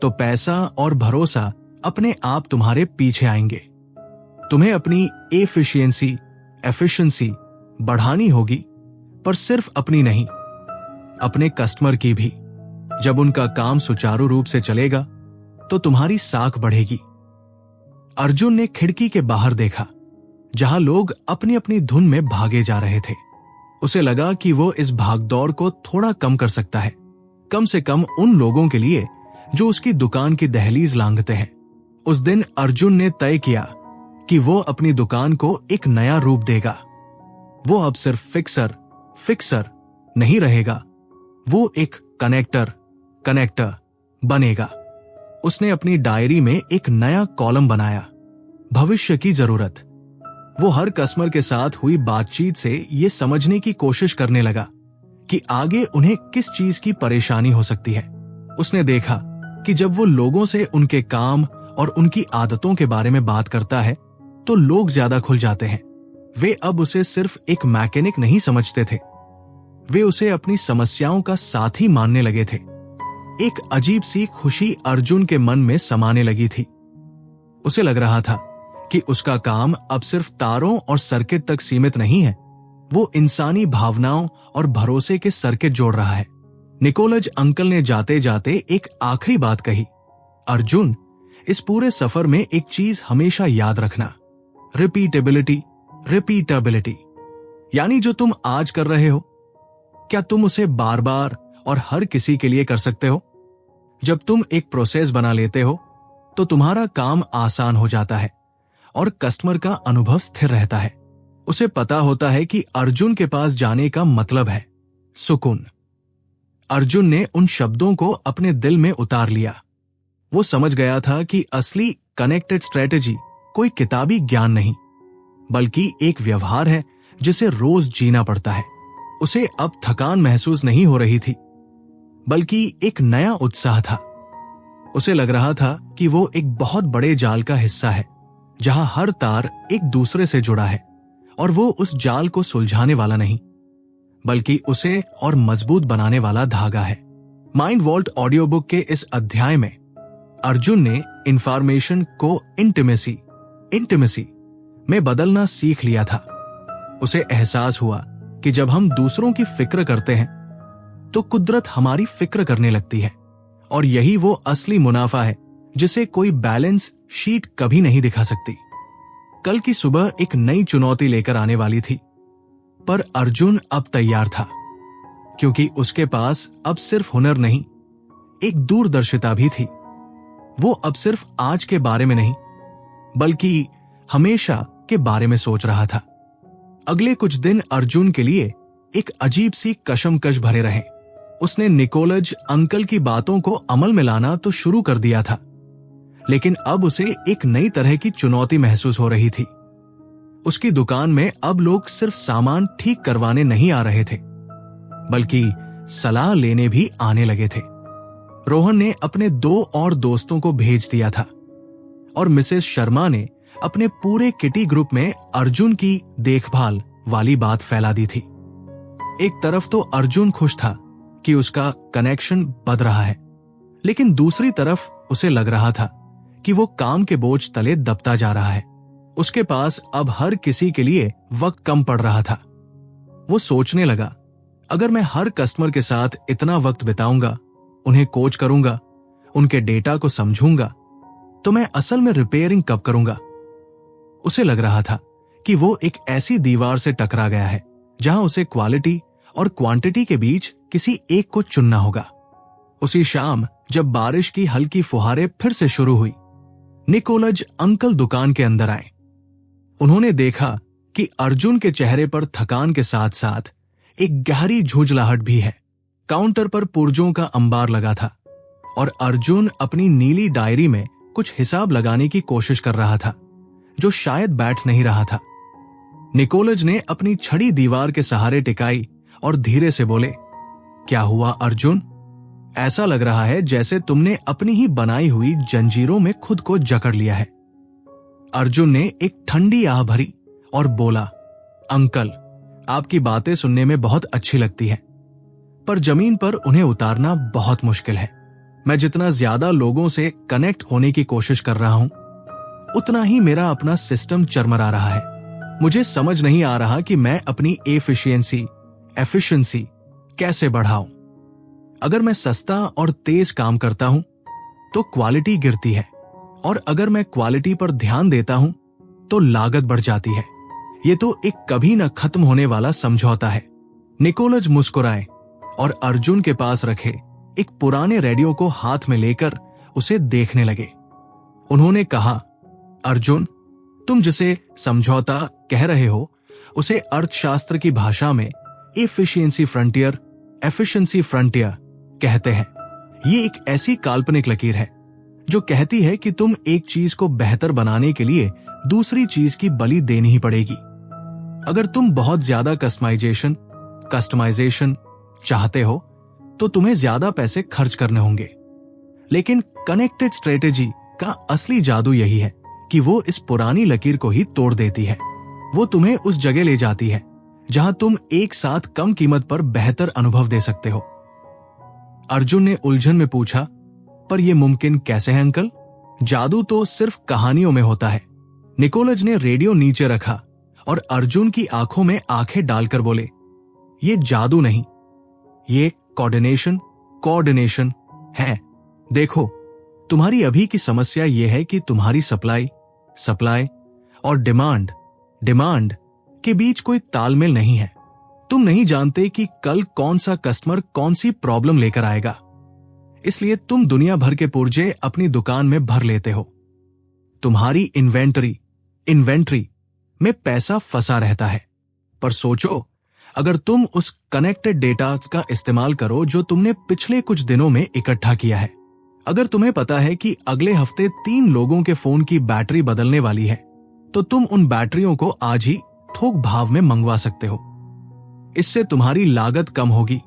तो पैसा और भरोसा अपने आप तुम्हारे पीछे आएंगे। तुम्हें अपनी एफिशिएंसी बढ़ानी होगी, पर सिर्फ अपनी नहीं, अपने कस्टमर की भी। जब उनका काम सुचारू रूप से चलेगा तो तुम्हारी साख बढ़ेगी। अर्जुन ने खिड़की के बाहर देखा, जहां लोग अपनी अपनी धुन में भागे जा रहे थे। उसे लगा कि वो इस भागदौड़ को थोड़ा कम कर सकता है, कम से कम उन लोगों के लिए जो उसकी दुकान की दहलीज लांघते हैं। उस दिन अर्जुन ने तय किया कि वो अपनी दुकान को एक नया रूप देगा। वो अब सिर्फ फिक्सर नहीं रहेगा, वो एक कनेक्टर बनेगा। उसने अपनी डायरी में एक नया कॉलम बनाया, भविष्य की जरूरत। वो हर कस्टमर के साथ हुई बातचीत से ये समझने की कोशिश करने लगा कि आगे उन्हें किस चीज की परेशानी हो सकती है। उसने देखा कि जब वो लोगों से उनके काम और उनकी आदतों के बारे में बात करता है तो लोग ज्यादा खुल जाते हैं। वे अब उसे सिर्फ एक मैकेनिक नहीं समझते थे, वे उसे अपनी समस्याओं का साथी मानने लगे थे। एक अजीब सी खुशी अर्जुन के मन में समाने लगी थी। उसे लग रहा था कि उसका काम अब सिर्फ तारों और सर्किट तक सीमित नहीं है, वो इंसानी भावनाओं और भरोसे के सर्किट जोड़ रहा है। निकोलज अंकल ने जाते जाते एक आखिरी बात कही, अर्जुन, इस पूरे सफर में एक चीज हमेशा याद रखना, रिपीटेबिलिटी। यानी जो तुम आज कर रहे हो, क्या तुम उसे बार बार और हर किसी के लिए कर सकते हो? जब तुम एक प्रोसेस बना लेते हो तो तुम्हारा काम आसान हो जाता है और कस्टमर का अनुभव स्थिर रहता है। उसे पता होता है कि अर्जुन के पास जाने का मतलब है सुकून। अर्जुन ने उन शब्दों को अपने दिल में उतार लिया। वो समझ गया था कि असली कनेक्टेड स्ट्रेटेजी कोई किताबी ज्ञान नहीं, बल्कि एक व्यवहार है जिसे रोज जीना पड़ता है। उसे अब थकान महसूस नहीं हो रही थी, बल्कि एक नया उत्साह था। उसे लग रहा था कि वो एक बहुत बड़े जाल का हिस्सा है, जहां हर तार एक दूसरे से जुड़ा है और वो उस जाल को सुलझाने वाला नहीं, बल्कि उसे और मजबूत बनाने वाला धागा है। माइंड वॉल्ट ऑडियो बुक के इस अध्याय में अर्जुन ने इंफॉर्मेशन को इंटिमेसी में बदलना सीख लिया था। उसे एहसास हुआ कि जब हम दूसरों की फिक्र करते हैं तो कुदरत हमारी फिक्र करने लगती है। और यही वो असली मुनाफा है जिसे कोई बैलेंस शीट कभी नहीं दिखा सकती। कल की सुबह एक नई चुनौती लेकर आने वाली थी, पर अर्जुन अब तैयार था, क्योंकि उसके पास अब सिर्फ हुनर नहीं, एक दूरदर्शिता भी थी। वो अब सिर्फ आज के बारे में नहीं, बल्कि हमेशा के बारे में सोच रहा था। अगले कुछ दिन अर्जुन के लिए एक अजीब सी कशमकश भरे रहे। उसने निकोलज अंकल की बातों को अमल में लाना तो शुरू कर दिया था, लेकिन अब उसे एक नई तरह की चुनौती महसूस हो रही थी। उसकी दुकान में अब लोग सिर्फ सामान ठीक करवाने नहीं आ रहे थे, बल्कि सलाह लेने भी आने लगे थे। रोहन ने अपने 2 और दोस्तों को भेज दिया था और मिसेस शर्मा ने अपने पूरे किटी ग्रुप में अर्जुन की देखभाल वाली बात फैला दी थी। एक तरफ तो अर्जुन खुश था कि उसका कनेक्शन बढ़ रहा है, लेकिन दूसरी तरफ उसे लग रहा था कि वो काम के बोझ तले दबता जा रहा है। उसके पास अब हर किसी के लिए वक्त कम पड़ रहा था। वो सोचने लगा, अगर मैं हर कस्टमर के साथ इतना वक्त बिताऊंगा, उन्हें कोच करूंगा, उनके डेटा को समझूंगा, तो मैं असल में रिपेयरिंग कब करूंगा। उसे लग रहा था कि वो एक ऐसी दीवार से टकरा गया है जहां उसे क्वालिटी और क्वांटिटी के बीच किसी एक को चुनना होगा। उसी शाम जब बारिश की हल्की फुहारें फिर से शुरू हुई, निकोलज अंकल दुकान के अंदर आए। उन्होंने देखा कि अर्जुन के चेहरे पर थकान के साथ साथ एक गहरी झुंझलाहट भी है। काउंटर पर पुर्जों का अंबार लगा था और अर्जुन अपनी नीली डायरी में कुछ हिसाब लगाने की कोशिश कर रहा था, जो शायद बैठ नहीं रहा था। निकोलज ने अपनी छड़ी दीवार के सहारे टिकाई और धीरे से बोले, क्या हुआ अर्जुन? ऐसा लग रहा है जैसे तुमने अपनी ही बनाई हुई जंजीरों में खुद को जकड़ लिया है। अर्जुन ने एक ठंडी आह भरी और बोला, अंकल, आपकी बातें सुनने में बहुत अच्छी लगती हैं, पर जमीन पर उन्हें उतारना बहुत मुश्किल है। मैं जितना ज्यादा लोगों से कनेक्ट होने की कोशिश कर रहा हूं, उतना ही मेरा अपना सिस्टम चरमरा रहा है। मुझे समझ नहीं आ रहा कि मैं अपनी एफिशिएंसी कैसे बढ़ाऊं। अगर मैं सस्ता और तेज काम करता हूं तो क्वालिटी गिरती है, और अगर मैं क्वालिटी पर ध्यान देता हूं तो लागत बढ़ जाती है। ये तो एक कभी न खत्म होने वाला समझौता है। निकोलज मुस्कुराए और अर्जुन के पास रखे एक पुराने रेडियो को हाथ में लेकर उसे देखने लगे। उन्होंने कहा, अर्जुन, तुम जिसे समझौता कह रहे हो, उसे अर्थशास्त्र की भाषा में एफिशिएंसी फ्रंटियर कहते हैं। ये एक ऐसी काल्पनिक लकीर है जो कहती है कि तुम एक चीज को बेहतर बनाने के लिए दूसरी चीज की बलि देनी ही पड़ेगी। अगर तुम बहुत ज्यादा कस्टमाइजेशन चाहते हो तो तुम्हें ज्यादा पैसे खर्च करने होंगे। लेकिन कनेक्टेड स्ट्रेटेजी का असली जादू यही है कि वो इस पुरानी लकीर को ही तोड़ देती है। वो तुम्हें उस जगह ले जाती है जहां तुम एक साथ कम कीमत पर बेहतर अनुभव दे सकते हो। अर्जुन ने उलझन में पूछा, पर यह मुमकिन कैसे है अंकल? जादू तो सिर्फ कहानियों में होता है। निकोलज ने रेडियो नीचे रखा और अर्जुन की आंखों में आंखें डालकर बोले, ये जादू नहीं, ये कोऑर्डिनेशन है। देखो, तुम्हारी अभी की समस्या यह है कि तुम्हारी सप्लाई और डिमांड के बीच कोई तालमेल नहीं है। तुम नहीं जानते कि कल कौन सा कस्टमर कौन सी प्रॉब्लम लेकर आएगा, इसलिए तुम दुनिया भर के पुर्जे अपनी दुकान में भर लेते हो। तुम्हारी इन्वेंट्री में पैसा फंसा रहता है। पर सोचो, अगर तुम उस कनेक्टेड डेटा का इस्तेमाल करो जो तुमने पिछले कुछ दिनों में इकट्ठा किया है। अगर तुम्हें पता है कि अगले हफ्ते 3 लोगों के फोन की बैटरी बदलने वाली है, तो तुम उन बैटरियों को आज ही थोक भाव में मंगवा सकते हो। इससे तुम्हारी लागत कम होगी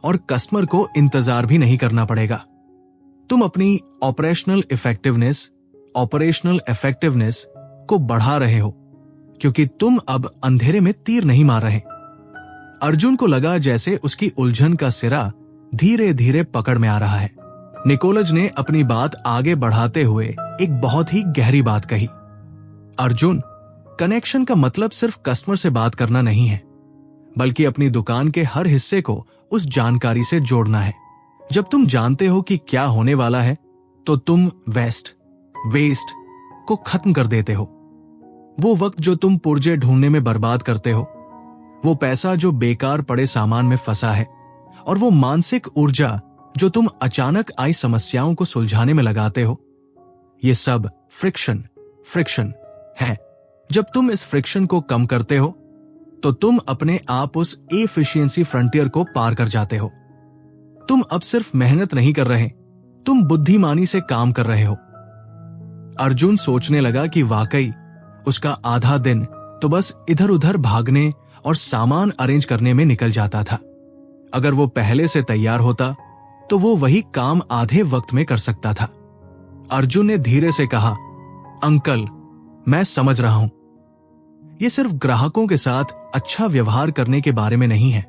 और कस्टमर को इंतजार भी नहीं करना पड़ेगा। तुम अपनी ऑपरेशनल इफेक्टिवनेस को बढ़ा रहे हो, क्योंकि तुम अब अंधेरे में तीर नहीं मार रहे। अर्जुन को लगा जैसे उसकी उलझन का सिरा धीरे धीरे पकड़ में आ रहा है। निकोलज ने अपनी बात आगे बढ़ाते हुए एक बहुत ही गहरी बात कही, अर्जुन, कनेक्शन का मतलब सिर्फ कस्टमर से बात करना नहीं है, बल्कि अपनी दुकान के हर हिस्से को उस जानकारी से जोड़ना है। जब तुम जानते हो कि क्या होने वाला है, तो तुम वेस्ट को खत्म कर देते हो। वो वक्त जो तुम पुर्जे ढूंढने में बर्बाद करते हो, वो पैसा जो बेकार पड़े सामान में फंसा है, और वो मानसिक ऊर्जा जो तुम अचानक आई समस्याओं को सुलझाने में लगाते हो, ये सब फ्रिक्शन है। जब तुम इस फ्रिक्शन को कम करते हो, तो तुम अपने आप उस एफिशिएंसी फ्रंटियर को पार कर जाते हो। तुम अब सिर्फ मेहनत नहीं कर रहे, तुम बुद्धिमानी से काम कर रहे हो। अर्जुन सोचने लगा कि वाकई उसका आधा दिन तो बस इधर उधर भागने और सामान अरेंज करने में निकल जाता था। अगर वो पहले से तैयार होता तो वो वही काम आधे वक्त में कर सकता था। अर्जुन ने धीरे से कहा, अंकल, मैं समझ रहा हूं, ये सिर्फ ग्राहकों के साथ अच्छा व्यवहार करने के बारे में नहीं है,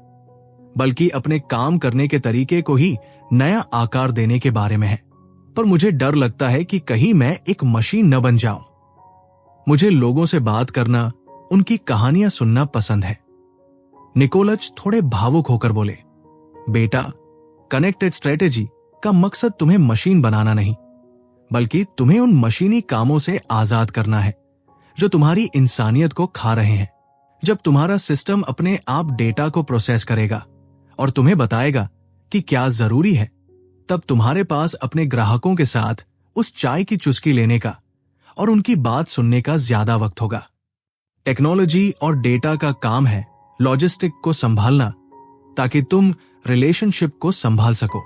बल्कि अपने काम करने के तरीके को ही नया आकार देने के बारे में है। पर मुझे डर लगता है कि कहीं मैं एक मशीन न बन जाऊं। मुझे लोगों से बात करना, उनकी कहानियां सुनना पसंद है। निकोलज थोड़े भावुक होकर बोले, बेटा, कनेक्टेड स्ट्रेटेजी का मकसद तुम्हें मशीन बनाना नहीं, बल्कि तुम्हें उन मशीनी कामों से आजाद करना है जो तुम्हारी इंसानियत को खा रहे हैं। जब तुम्हारा सिस्टम अपने आप डेटा को प्रोसेस करेगा और तुम्हें बताएगा कि क्या जरूरी है, तब तुम्हारे पास अपने ग्राहकों के साथ उस चाय की चुस्की लेने का और उनकी बात सुनने का ज्यादा वक्त होगा। टेक्नोलॉजी और डेटा का काम है लॉजिस्टिक को संभालना, ताकि तुम रिलेशनशिप को संभाल सको।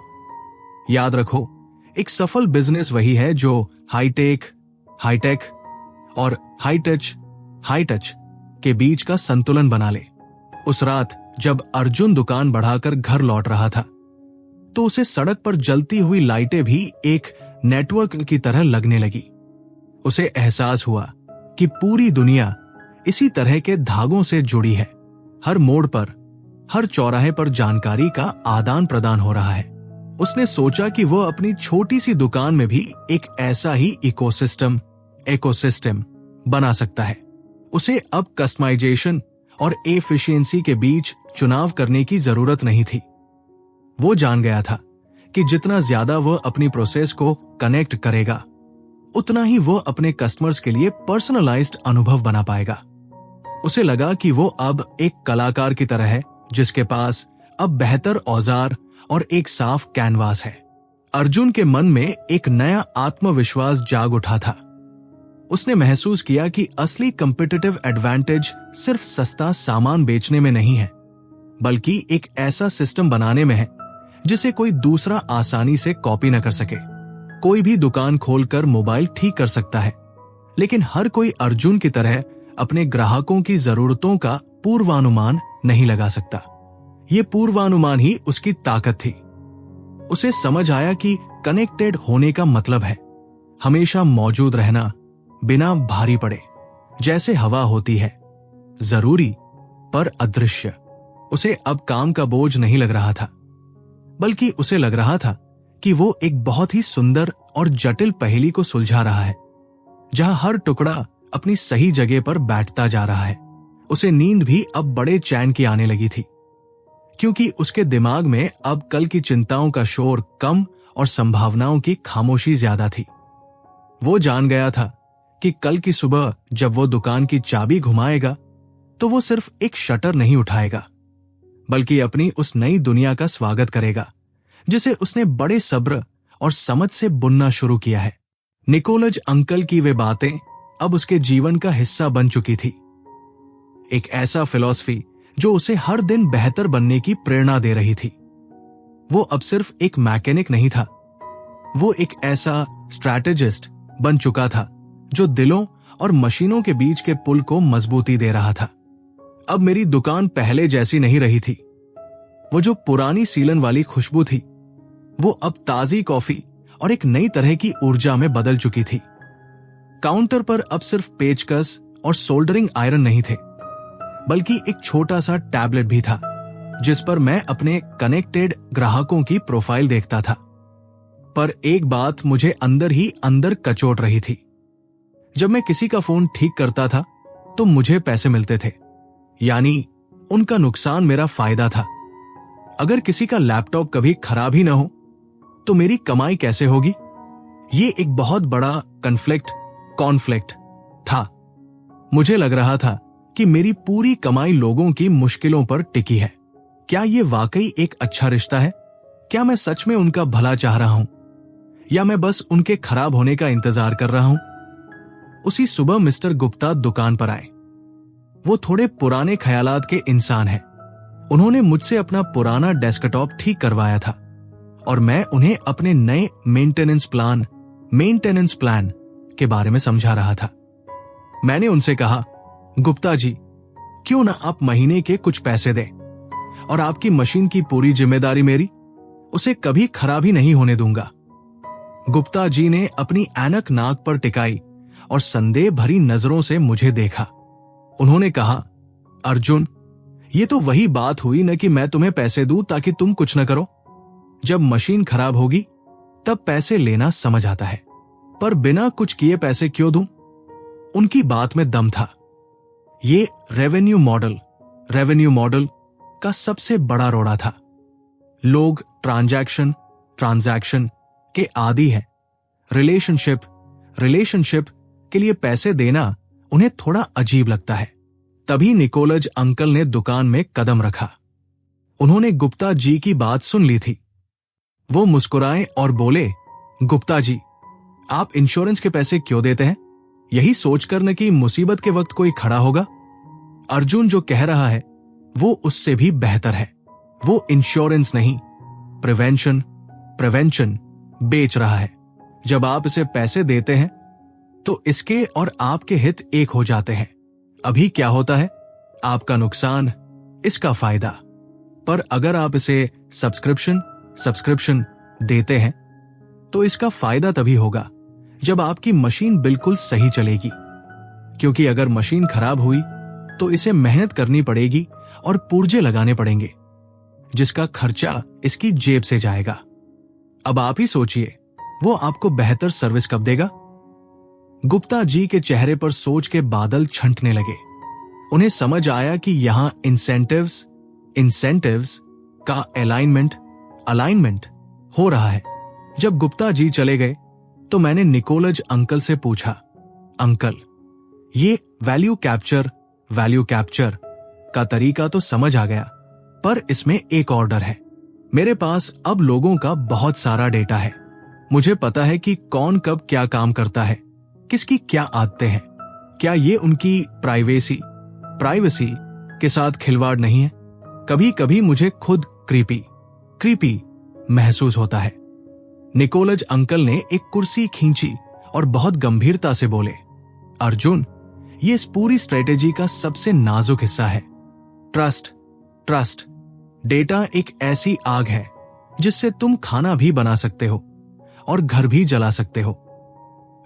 याद रखो, एक सफल बिजनेस वही है जो हाईटेक और हाई टच के बीच का संतुलन बना ले। उस रात जब अर्जुन दुकान बढ़ाकर घर लौट रहा था, तो उसे सड़क पर जलती हुई लाइटें भी एक नेटवर्क की तरह लगने लगी। उसे एहसास हुआ कि पूरी दुनिया इसी तरह के धागों से जुड़ी है। हर मोड़ पर, हर चौराहे पर जानकारी का आदान प्रदान हो रहा है। उसने सोचा कि वो अपनी छोटी सी दुकान में भी एक ऐसा ही इकोसिस्टम बना सकता है। उसे अब कस्टमाइजेशन और एफिशिएंसी के बीच चुनाव करने की जरूरत नहीं थी। वो जान गया था कि जितना ज्यादा वो अपनी प्रोसेस को कनेक्ट करेगा, उतना ही वो अपने कस्टमर्स के लिए पर्सनलाइज्ड अनुभव बना पाएगा। उसे लगा कि वो अब एक कलाकार की तरह है, जिसके पास अब बेहतर औजार और एक साफ कैनवास है। अर्जुन के मन में एक नया आत्मविश्वास जाग उठा था। उसने महसूस किया कि असली कॉम्पिटिटिव एडवांटेज सिर्फ सस्ता सामान बेचने में नहीं है, बल्कि एक ऐसा सिस्टम बनाने में है जिसे कोई दूसरा आसानी से कॉपी न कर सके। कोई भी दुकान खोलकर मोबाइल ठीक कर सकता है, लेकिन हर कोई अर्जुन की तरह अपने ग्राहकों की जरूरतों का पूर्वानुमान नहीं लगा सकता। ये पूर्वानुमान ही उसकी ताकत थी। उसे समझ आया कि कनेक्टेड होने का मतलब है हमेशा मौजूद रहना, बिना भारी पड़े। जैसे हवा होती है, जरूरी पर अदृश्य। उसे अब काम का बोझ नहीं लग रहा था, बल्कि उसे लग रहा था कि वो एक बहुत ही सुंदर और जटिल पहेली को सुलझा रहा है, जहां हर टुकड़ा अपनी सही जगह पर बैठता जा रहा है। उसे नींद भी अब बड़े चैन की आने लगी थी, क्योंकि उसके दिमाग में अब कल की चिंताओं का शोर कम और संभावनाओं की खामोशी ज्यादा थी। वो जान गया था कि कल की सुबह जब वो दुकान की चाबी घुमाएगा, तो वो सिर्फ एक शटर नहीं उठाएगा, बल्कि अपनी उस नई दुनिया का स्वागत करेगा जिसे उसने बड़े सब्र और समझ से बुनना शुरू किया है। निकोलज अंकल की वे बातें अब उसके जीवन का हिस्सा बन चुकी थी। एक ऐसा फिलॉसफी जो उसे हर दिन बेहतर बनने की प्रेरणा दे रही थी। वो अब सिर्फ एक मैकेनिक नहीं था, वो एक ऐसा स्ट्रैटेजिस्ट बन चुका था जो दिलों और मशीनों के बीच के पुल को मजबूती दे रहा था। अब मेरी दुकान पहले जैसी नहीं रही थी। वो जो पुरानी सीलन वाली खुशबू थी, वो अब ताजी कॉफी और एक नई तरह की ऊर्जा में बदल चुकी थी। काउंटर पर अब सिर्फ पेचकस और सोल्डरिंग आयरन नहीं थे, बल्कि एक छोटा सा टैबलेट भी था जिस पर मैं अपने कनेक्टेड ग्राहकों की प्रोफाइल देखता था। पर एक बात मुझे अंदर ही अंदर कचोट रही थी। जब मैं किसी का फोन ठीक करता था तो मुझे पैसे मिलते थे, यानी उनका नुकसान मेरा फायदा था। अगर किसी का लैपटॉप कभी खराब ही ना हो तो मेरी कमाई कैसे होगी? ये एक बहुत बड़ा कॉन्फ्लिक्ट था। मुझे लग रहा था कि मेरी पूरी कमाई लोगों की मुश्किलों पर टिकी है। क्या ये वाकई एक अच्छा रिश्ता है? क्या मैं सच में उनका भला चाह रहा हूं या मैं बस उनके खराब होने का इंतजार कर रहा हूं? उसी सुबह मिस्टर गुप्ता दुकान पर आए। वो थोड़े पुराने ख्यालात के इंसान हैं। उन्होंने मुझसे अपना पुराना डेस्कटॉप ठीक करवाया था और मैं उन्हें अपने नए मेंटेनेंस प्लान के बारे में समझा रहा था। मैंने उनसे कहा, गुप्ता जी, क्यों ना आप महीने के कुछ पैसे दें और आपकी मशीन की पूरी जिम्मेदारी मेरी, उसे कभी खराब ही नहीं होने दूंगा। गुप्ता जी ने अपनी ऐनक नाक पर टिकाई और संदेह भरी नजरों से मुझे देखा। उन्होंने कहा, अर्जुन, ये तो वही बात हुई न कि मैं तुम्हें पैसे दूं ताकि तुम कुछ न करो। जब मशीन खराब होगी तब पैसे लेना समझ आता है, पर बिना कुछ किए पैसे क्यों दूं? उनकी बात में दम था। ये रेवेन्यू मॉडल का सबसे बड़ा रोड़ा था। लोग ट्रांजैक्शन के आदी हैं। रिलेशनशिप के लिए पैसे देना उन्हें थोड़ा अजीब लगता है। तभी निकोलज अंकल ने दुकान में कदम रखा। उन्होंने गुप्ता जी की बात सुन ली थी। वो मुस्कुराए और बोले, गुप्ता जी, आप इंश्योरेंस के पैसे क्यों देते हैं? यही सोचकर न कि मुसीबत के वक्त कोई खड़ा होगा। अर्जुन जो कह रहा है वो उससे भी बेहतर है। वो इंश्योरेंस नहीं, प्रिवेंशन बेच रहा है। जब आप इसे पैसे देते हैं तो इसके और आपके हित एक हो जाते हैं। अभी क्या होता है? आपका नुकसान, इसका फायदा। पर अगर आप इसे सब्सक्रिप्शन देते हैं तो इसका फायदा तभी होगा जब आपकी मशीन बिल्कुल सही चलेगी। क्योंकि अगर मशीन खराब हुई तो इसे मेहनत करनी पड़ेगी और पुर्जे लगाने पड़ेंगे, जिसका खर्चा इसकी जेब से जाएगा। अब आप ही सोचिए, वो आपको बेहतर सर्विस कब देगा? गुप्ता जी के चेहरे पर सोच के बादल छंटने लगे। उन्हें समझ आया कि यहां इंसेंटिव्स का अलाइनमेंट हो रहा है। जब गुप्ता जी चले गए तो मैंने निकोलज अंकल से पूछा, अंकल, ये वैल्यू कैप्चर का तरीका तो समझ आ गया, पर इसमें एक और डर है। मेरे पास अब लोगों का बहुत सारा डेटा है। मुझे पता है कि कौन कब क्या काम करता है, किसकी क्या आदतें हैं। क्या ये उनकी प्राइवेसी के साथ खिलवाड़ नहीं है? कभी कभी मुझे खुद क्रीपी महसूस होता है। निकोलज अंकल ने एक कुर्सी खींची और बहुत गंभीरता से बोले, अर्जुन, ये इस पूरी स्ट्रेटेजी का सबसे नाजुक हिस्सा है। ट्रस्ट। डेटा एक ऐसी आग है जिससे तुम खाना भी बना सकते हो और घर भी जला सकते हो।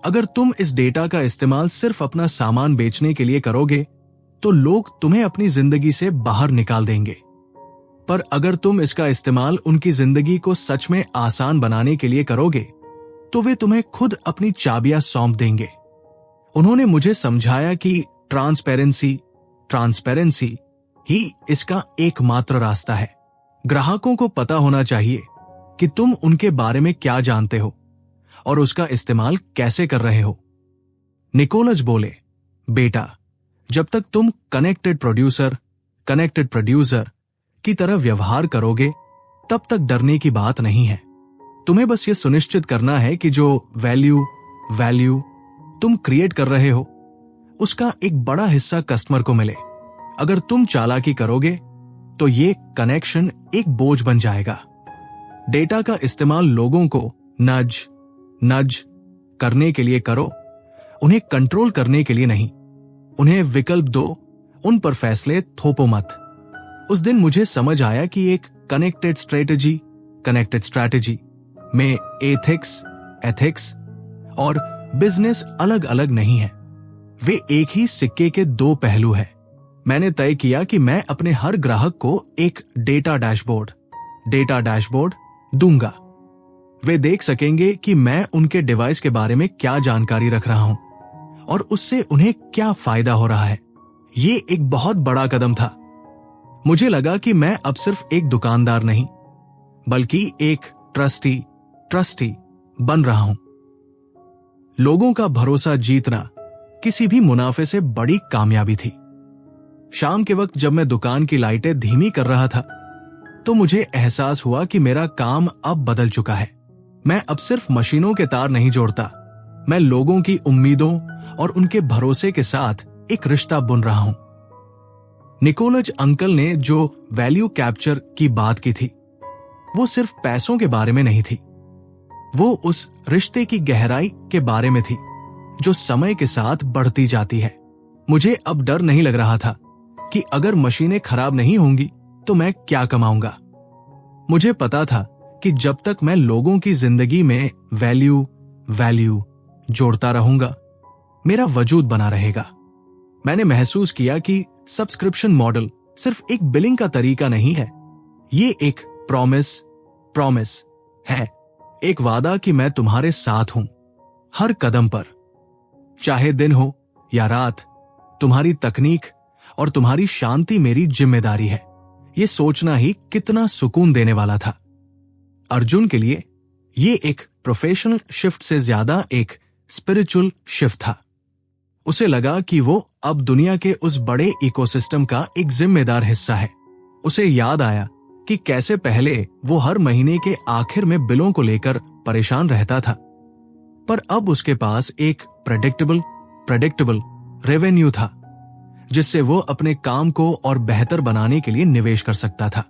अगर तुम इस डेटा का इस्तेमाल सिर्फ अपना सामान बेचने के लिए करोगे तो लोग तुम्हें अपनी जिंदगी से बाहर निकाल देंगे। पर अगर तुम इसका इस्तेमाल उनकी जिंदगी को सच में आसान बनाने के लिए करोगे तो वे तुम्हें खुद अपनी चाबियां सौंप देंगे। उन्होंने मुझे समझाया कि ट्रांसपेरेंसी ही इसका एकमात्र रास्ता है। ग्राहकों को पता होना चाहिए कि तुम उनके बारे में क्या जानते हो और उसका इस्तेमाल कैसे कर रहे हो। निकोलज बोले, बेटा, जब तक तुम कनेक्टेड प्रोड्यूसर की तरह व्यवहार करोगे तब तक डरने की बात नहीं है। तुम्हें बस ये सुनिश्चित करना है कि जो वैल्यू तुम क्रिएट कर रहे हो उसका एक बड़ा हिस्सा कस्टमर को मिले। अगर तुम चालाकी करोगे तो ये कनेक्शन एक बोझ बन जाएगा। डेटा का इस्तेमाल लोगों को नज करने के लिए करो, उन्हें कंट्रोल करने के लिए नहीं। उन्हें विकल्प दो, उन पर फैसले थोपो मत। उस दिन मुझे समझ आया कि एक कनेक्टेड स्ट्रैटेजी में एथिक्स और बिजनेस अलग अलग नहीं है, वे एक ही सिक्के के दो पहलू हैं। मैंने तय किया कि मैं अपने हर ग्राहक को एक डेटा डैशबोर्ड दूंगा। वे देख सकेंगे कि मैं उनके डिवाइस के बारे में क्या जानकारी रख रहा हूं और उससे उन्हें क्या फायदा हो रहा है। ये एक बहुत बड़ा कदम था। मुझे लगा कि मैं अब सिर्फ एक दुकानदार नहीं बल्कि एक ट्रस्टी बन रहा हूं। लोगों का भरोसा जीतना किसी भी मुनाफे से बड़ी कामयाबी थी। शाम के वक्त जब मैं दुकान की लाइटें धीमी कर रहा था तो मुझे एहसास हुआ कि मेरा काम अब बदल चुका है। मैं अब सिर्फ मशीनों के तार नहीं जोड़ता, मैं लोगों की उम्मीदों और उनके भरोसे के साथ एक रिश्ता बुन रहा हूं। निकोलज अंकल ने जो वैल्यू कैप्चर की बात की थी वो सिर्फ पैसों के बारे में नहीं थी, वो उस रिश्ते की गहराई के बारे में थी जो समय के साथ बढ़ती जाती है। मुझे अब डर नहीं लग रहा था कि अगर मशीनें खराब नहीं होंगी तो मैं क्या कमाऊंगा। मुझे पता था कि जब तक मैं लोगों की जिंदगी में वैल्यू जोड़ता रहूंगा, मेरा वजूद बना रहेगा। मैंने महसूस किया कि सब्सक्रिप्शन मॉडल सिर्फ एक बिलिंग का तरीका नहीं है, ये एक प्रॉमिस है, एक वादा कि मैं तुम्हारे साथ हूं हर कदम पर, चाहे दिन हो या रात। तुम्हारी तकनीक और तुम्हारी शांति मेरी जिम्मेदारी है। यह सोचना ही कितना सुकून देने वाला था। अर्जुन के लिए यह एक प्रोफेशनल शिफ्ट से ज्यादा एक स्पिरिचुअल शिफ्ट था। उसे लगा कि वो अब दुनिया के उस बड़े इकोसिस्टम का एक जिम्मेदार हिस्सा है। उसे याद आया कि कैसे पहले वो हर महीने के आखिर में बिलों को लेकर परेशान रहता था, पर अब उसके पास एक प्रेडिक्टेबल रेवेन्यू था जिससे वो अपने काम को और बेहतर बनाने के लिए निवेश कर सकता था।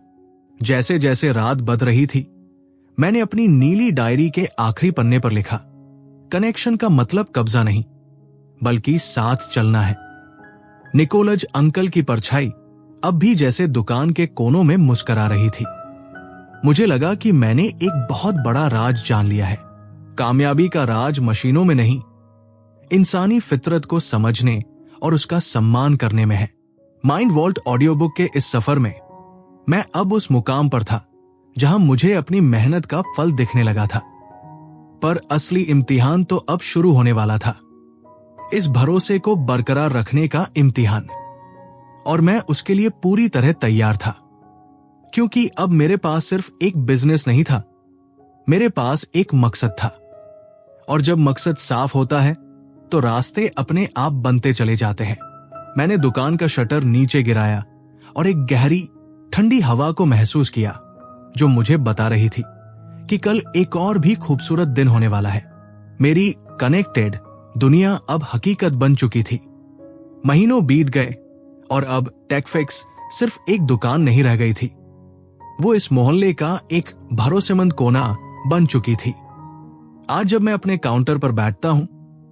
जैसे जैसे रात बद रही थी, मैंने अपनी नीली डायरी के आखिरी पन्ने पर लिखा, कनेक्शन का मतलब कब्जा नहीं बल्कि साथ चलना है। निकोलज अंकल की परछाई अब भी जैसे दुकान के कोनों में मुस्कुरा रही थी। मुझे लगा कि मैंने एक बहुत बड़ा राज जान लिया है। कामयाबी का राज मशीनों में नहीं, इंसानी फितरत को समझने और उसका सम्मान करने में है। माइंड वॉल्ट ऑडियो बुक के इस सफर में मैं अब उस मुकाम पर था जहां मुझे अपनी मेहनत का फल दिखने लगा था, पर असली इम्तिहान तो अब शुरू होने वाला था। इस भरोसे को बरकरार रखने का इम्तिहान, और मैं उसके लिए पूरी तरह तैयार था, क्योंकि अब मेरे पास सिर्फ एक बिजनेस नहीं था, मेरे पास एक मकसद था। और जब मकसद साफ होता है तो रास्ते अपने आप बनते चले जाते हैं। मैंने दुकान का शटर नीचे गिराया और एक गहरी ठंडी हवा को महसूस किया जो मुझे बता रही थी कि कल एक और भी खूबसूरत दिन होने वाला है। मेरी कनेक्टेड दुनिया अब हकीकत बन चुकी थी। महीनों बीत गए और अब टेकफिक्स सिर्फ एक दुकान नहीं रह गई थी, वो इस मोहल्ले का एक भरोसेमंद कोना बन चुकी थी। आज जब मैं अपने काउंटर पर बैठता हूं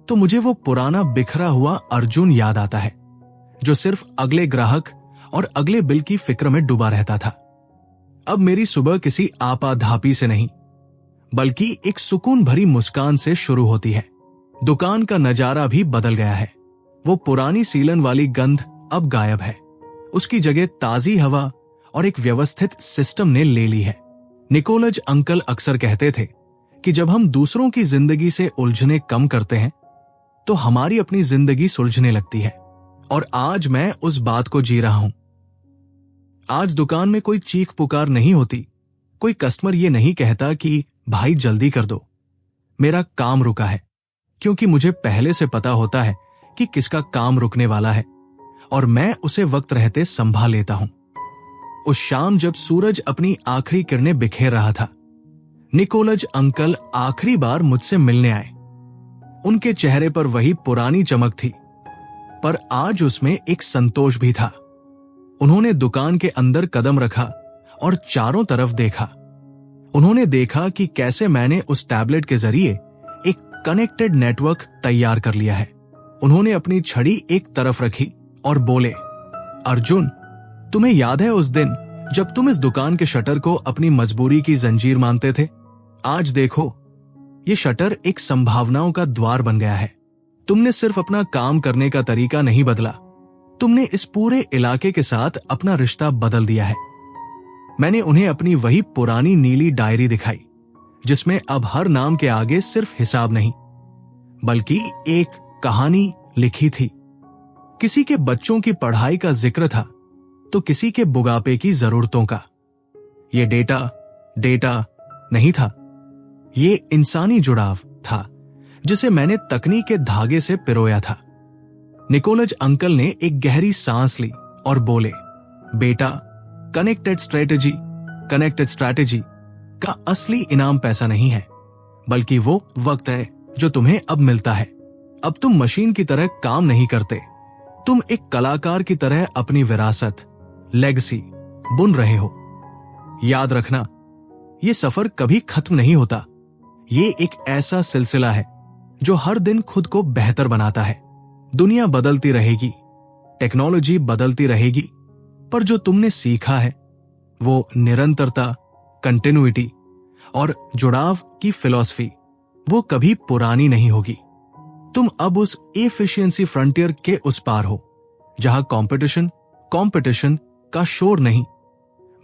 तो मुझे वो पुराना बिखरा हुआ अर्जुन याद आता है जो सिर्फ अगले ग्राहक और अगले बिल की फिक्र में डूबा रहता था। अब मेरी सुबह किसी आपाधापी से नहीं बल्कि एक सुकून भरी मुस्कान से शुरू होती है। दुकान का नजारा भी बदल गया है। वो पुरानी सीलन वाली गंध अब गायब है, उसकी जगह ताजी हवा और एक व्यवस्थित सिस्टम ने ले ली है। निकोलज अंकल अक्सर कहते थे कि जब हम दूसरों की जिंदगी से उलझने कम करते हैं तो हमारी अपनी जिंदगी सुलझने लगती है, और आज मैं उस बात को जी रहा हूं। आज दुकान में कोई चीख पुकार नहीं होती, कोई कस्टमर ये नहीं कहता कि भाई जल्दी कर दो, मेरा काम रुका है, क्योंकि मुझे पहले से पता होता है कि किसका काम रुकने वाला है और मैं उसे वक्त रहते संभाल लेता हूं। उस शाम जब सूरज अपनी आखिरी किरणें बिखेर रहा था, निकोलज अंकल आखिरी बार मुझसे मिलने आए। उनके चेहरे पर वही पुरानी चमक थी, पर आज उसमें एक संतोष भी था। उन्होंने दुकान के अंदर कदम रखा और चारों तरफ देखा। उन्होंने देखा कि कैसे मैंने उस टैबलेट के जरिए एक कनेक्टेड नेटवर्क तैयार कर लिया है। उन्होंने अपनी छड़ी एक तरफ रखी और बोले, अर्जुन, तुम्हें याद है उस दिन जब तुम इस दुकान के शटर को अपनी मजबूरी की जंजीर मानते थे? आज देखो, ये शटर एक संभावनाओं का द्वार बन गया है। तुमने सिर्फ अपना काम करने का तरीका नहीं बदला, तुमने इस पूरे इलाके के साथ अपना रिश्ता बदल दिया है। मैंने उन्हें अपनी वही पुरानी नीली डायरी दिखाई जिसमें अब हर नाम के आगे सिर्फ हिसाब नहीं बल्कि एक कहानी लिखी थी। किसी के बच्चों की पढ़ाई का जिक्र था, तो किसी के बुढ़ापे की जरूरतों का। ये डेटा नहीं था, ये इंसानी जुड़ाव था जिसे मैंने तकनीक के धागे से पिरोया था। निकोलज अंकल ने एक गहरी सांस ली और बोले, बेटा, कनेक्टेड स्ट्रैटेजी का असली इनाम पैसा नहीं है, बल्कि वो वक्त है जो तुम्हें अब मिलता है। अब तुम मशीन की तरह काम नहीं करते, तुम एक कलाकार की तरह अपनी विरासत, लेगेसी बुन रहे हो। याद रखना, ये सफर कभी खत्म नहीं होता। ये एक ऐसा सिलसिला है जो हर दिन खुद को बेहतर बनाता है। दुनिया बदलती रहेगी, टेक्नोलॉजी बदलती रहेगी, पर जो तुमने सीखा है वो निरंतरता, कंटिन्यूटी और जुड़ाव की फिलॉसफी, वो कभी पुरानी नहीं होगी। तुम अब उस एफिशिएंसी फ्रंटियर के उस पार हो, जहां कंपटीशन का शोर नहीं,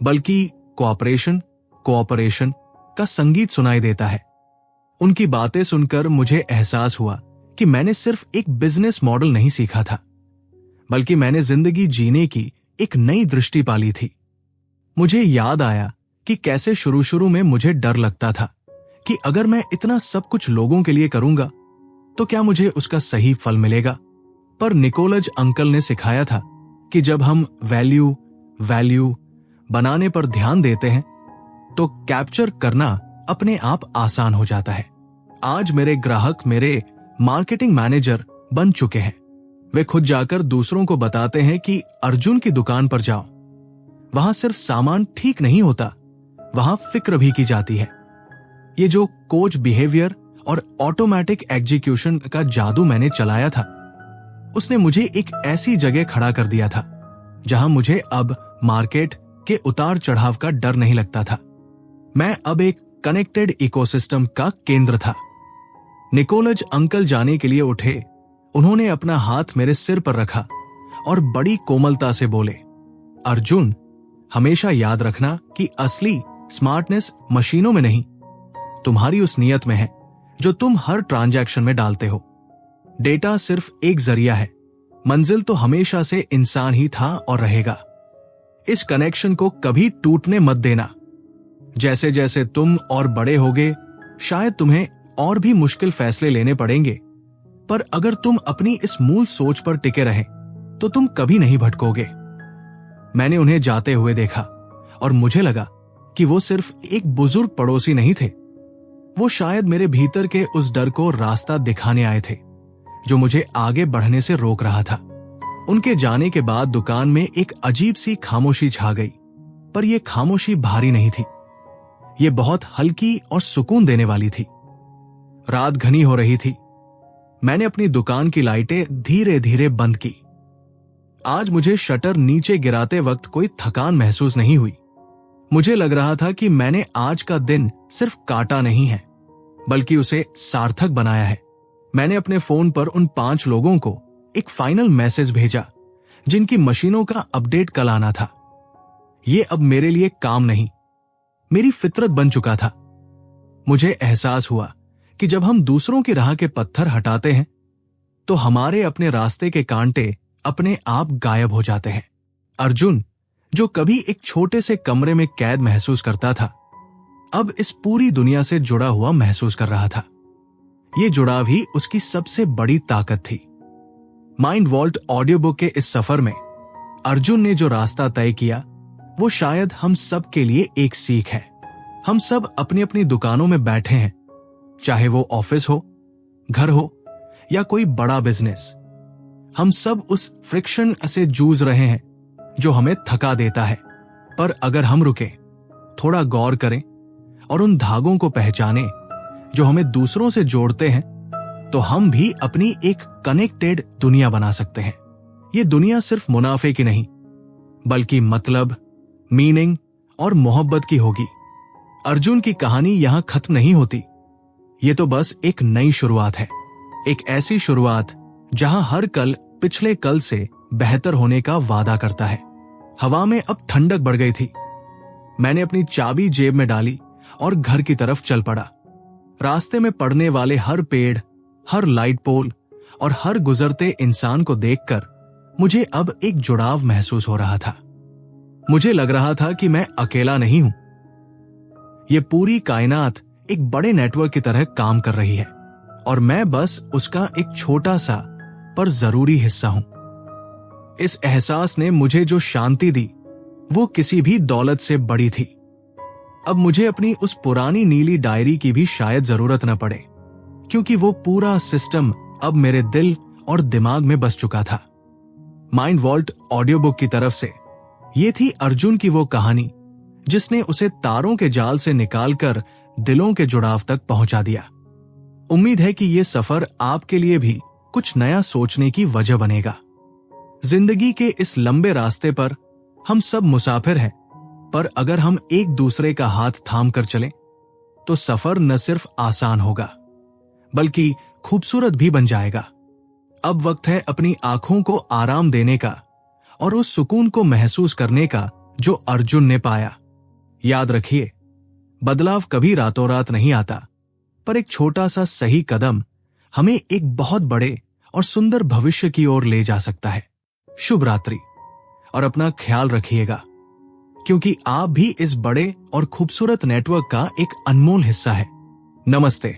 बल्कि कोऑपरेशन का संगीत सुनाई देता है। उनकी बातें सुनकर मुझे एहसास हुआ कि मैंने सिर्फ एक बिजनेस मॉडल नहीं सीखा था, बल्कि मैंने जिंदगी जीने की एक नई दृष्टि पाली थी। मुझे याद आया कि कैसे शुरू में मुझे डर लगता था कि अगर मैं इतना सब कुछ लोगों के लिए करूंगा तो क्या मुझे उसका सही फल मिलेगा। पर निकोलज अंकल ने सिखाया था कि जब हम वैल्यू बनाने पर ध्यान देते हैं तो कैप्चर करना अपने आप आसान हो जाता है। आज मेरे ग्राहक मेरे मार्केटिंग मैनेजर बन चुके हैं। वे खुद जाकर दूसरों को बताते हैं कि अर्जुन की दुकान पर जाओ, वहां सिर्फ सामान ठीक नहीं होता, वहां फिक्र भी की जाती है। ये जो कोच बिहेवियर और ऑटोमेटिक एग्जीक्यूशन का जादू मैंने चलाया था, उसने मुझे एक ऐसी जगह खड़ा कर दिया था जहां मुझे अब मार्केट के उतार चढ़ाव का डर नहीं लगता था। मैं अब एक कनेक्टेड इकोसिस्टम का केंद्र था। निकोलज अंकल जाने के लिए उठे। उन्होंने अपना हाथ मेरे सिर पर रखा और बड़ी कोमलता से बोले, अर्जुन, हमेशा याद रखना कि असली स्मार्टनेस मशीनों में नहीं, तुम्हारी उस नियत में है जो तुम हर ट्रांजैक्शन में डालते हो। डेटा सिर्फ एक जरिया है, मंजिल तो हमेशा से इंसान ही था और रहेगा। इस कनेक्शन को कभी टूटने मत देना। जैसे जैसे तुम और बड़े होगे, शायद तुम्हें और भी मुश्किल फैसले लेने पड़ेंगे, पर अगर तुम अपनी इस मूल सोच पर टिके रहे तो तुम कभी नहीं भटकोगे। मैंने उन्हें जाते हुए देखा और मुझे लगा कि वो सिर्फ एक बुजुर्ग पड़ोसी नहीं थे, वो शायद मेरे भीतर के उस डर को रास्ता दिखाने आए थे जो मुझे आगे बढ़ने से रोक रहा था। उनके जाने के बाद दुकान में एक अजीब सी खामोशी छा गई, पर यह खामोशी भारी नहीं थी, ये बहुत हल्की और सुकून देने वाली थी। रात घनी हो रही थी। मैंने अपनी दुकान की लाइटें धीरे धीरे बंद की। आज मुझे शटर नीचे गिराते वक्त कोई थकान महसूस नहीं हुई। मुझे लग रहा था कि मैंने आज का दिन सिर्फ काटा नहीं है, बल्कि उसे सार्थक बनाया है। मैंने अपने फोन पर उन 5 लोगों को एक फाइनल मैसेज भेजा जिनकी मशीनों का अपडेट कल आना था। ये अब मेरे लिए काम नहीं, मेरी फितरत बन चुका था। मुझे एहसास हुआ कि जब हम दूसरों की राह के पत्थर हटाते हैं तो हमारे अपने रास्ते के कांटे अपने आप गायब हो जाते हैं। अर्जुन, जो कभी एक छोटे से कमरे में कैद महसूस करता था, अब इस पूरी दुनिया से जुड़ा हुआ महसूस कर रहा था। ये जुड़ाव ही उसकी सबसे बड़ी ताकत थी। माइंड वॉल्ट ऑडियो बुक के इस सफर में अर्जुन ने जो रास्ता तय किया, वो शायद हम सब के लिए एक सीख है। हम सब अपनी अपनी दुकानों में बैठे हैं, चाहे वो ऑफिस हो, घर हो या कोई बड़ा बिजनेस। हम सब उस फ्रिक्शन से जूझ रहे हैं जो हमें थका देता है। पर अगर हम रुके, थोड़ा गौर करें और उन धागों को पहचानें जो हमें दूसरों से जोड़ते हैं, तो हम भी अपनी एक कनेक्टेड दुनिया बना सकते हैं। ये दुनिया सिर्फ मुनाफे की नहीं, बल्कि मतलब, मीनिंग और मोहब्बत की होगी। अर्जुन की कहानी यहां खत्म नहीं होती। ये तो बस एक नई शुरुआत है, एक ऐसी शुरुआत जहां हर कल पिछले कल से बेहतर होने का वादा करता है। हवा में अब ठंडक बढ़ गई थी। मैंने अपनी चाबी जेब में डाली और घर की तरफ चल पड़ा। रास्ते में पड़ने वाले हर पेड़, हर लाइट पोल और हर गुजरते इंसान को देखकर मुझे अब एक जुड़ाव महसूस हो रहा था। मुझे लग रहा था कि मैं अकेला नहीं हूं। ये पूरी कायनात एक बड़े नेटवर्क की तरह काम कर रही है और मैं बस उसका एक छोटा सा पर जरूरी हिस्सा हूं। इस एहसास ने मुझे जो शांति दी वो किसी भी दौलत से बड़ी थी। अब मुझे अपनी उस पुरानी नीली डायरी की भी शायद जरूरत न पड़े, क्योंकि वो पूरा सिस्टम अब मेरे दिल और दिमाग में बस चुका था। माइंड वॉल्ट ऑडियो बुक की तरफ से ये थी अर्जुन की वो कहानी जिसने उसे तारों के जाल से निकालकर दिलों के जुड़ाव तक पहुंचा दिया। उम्मीद है कि ये सफर आपके लिए भी कुछ नया सोचने की वजह बनेगा। जिंदगी के इस लंबे रास्ते पर हम सब मुसाफिर हैं, पर अगर हम एक दूसरे का हाथ थाम कर चलें तो सफर न सिर्फ आसान होगा बल्कि खूबसूरत भी बन जाएगा। अब वक्त है अपनी आंखों को आराम देने का और उस सुकून को महसूस करने का जो अर्जुन ने पाया। याद रखिए, बदलाव कभी रातों रात नहीं आता, पर एक छोटा सा सही कदम हमें एक बहुत बड़े और सुंदर भविष्य की ओर ले जा सकता है। शुभ रात्रि और अपना ख्याल रखिएगा, क्योंकि आप भी इस बड़े और खूबसूरत नेटवर्क का एक अनमोल हिस्सा है। नमस्ते।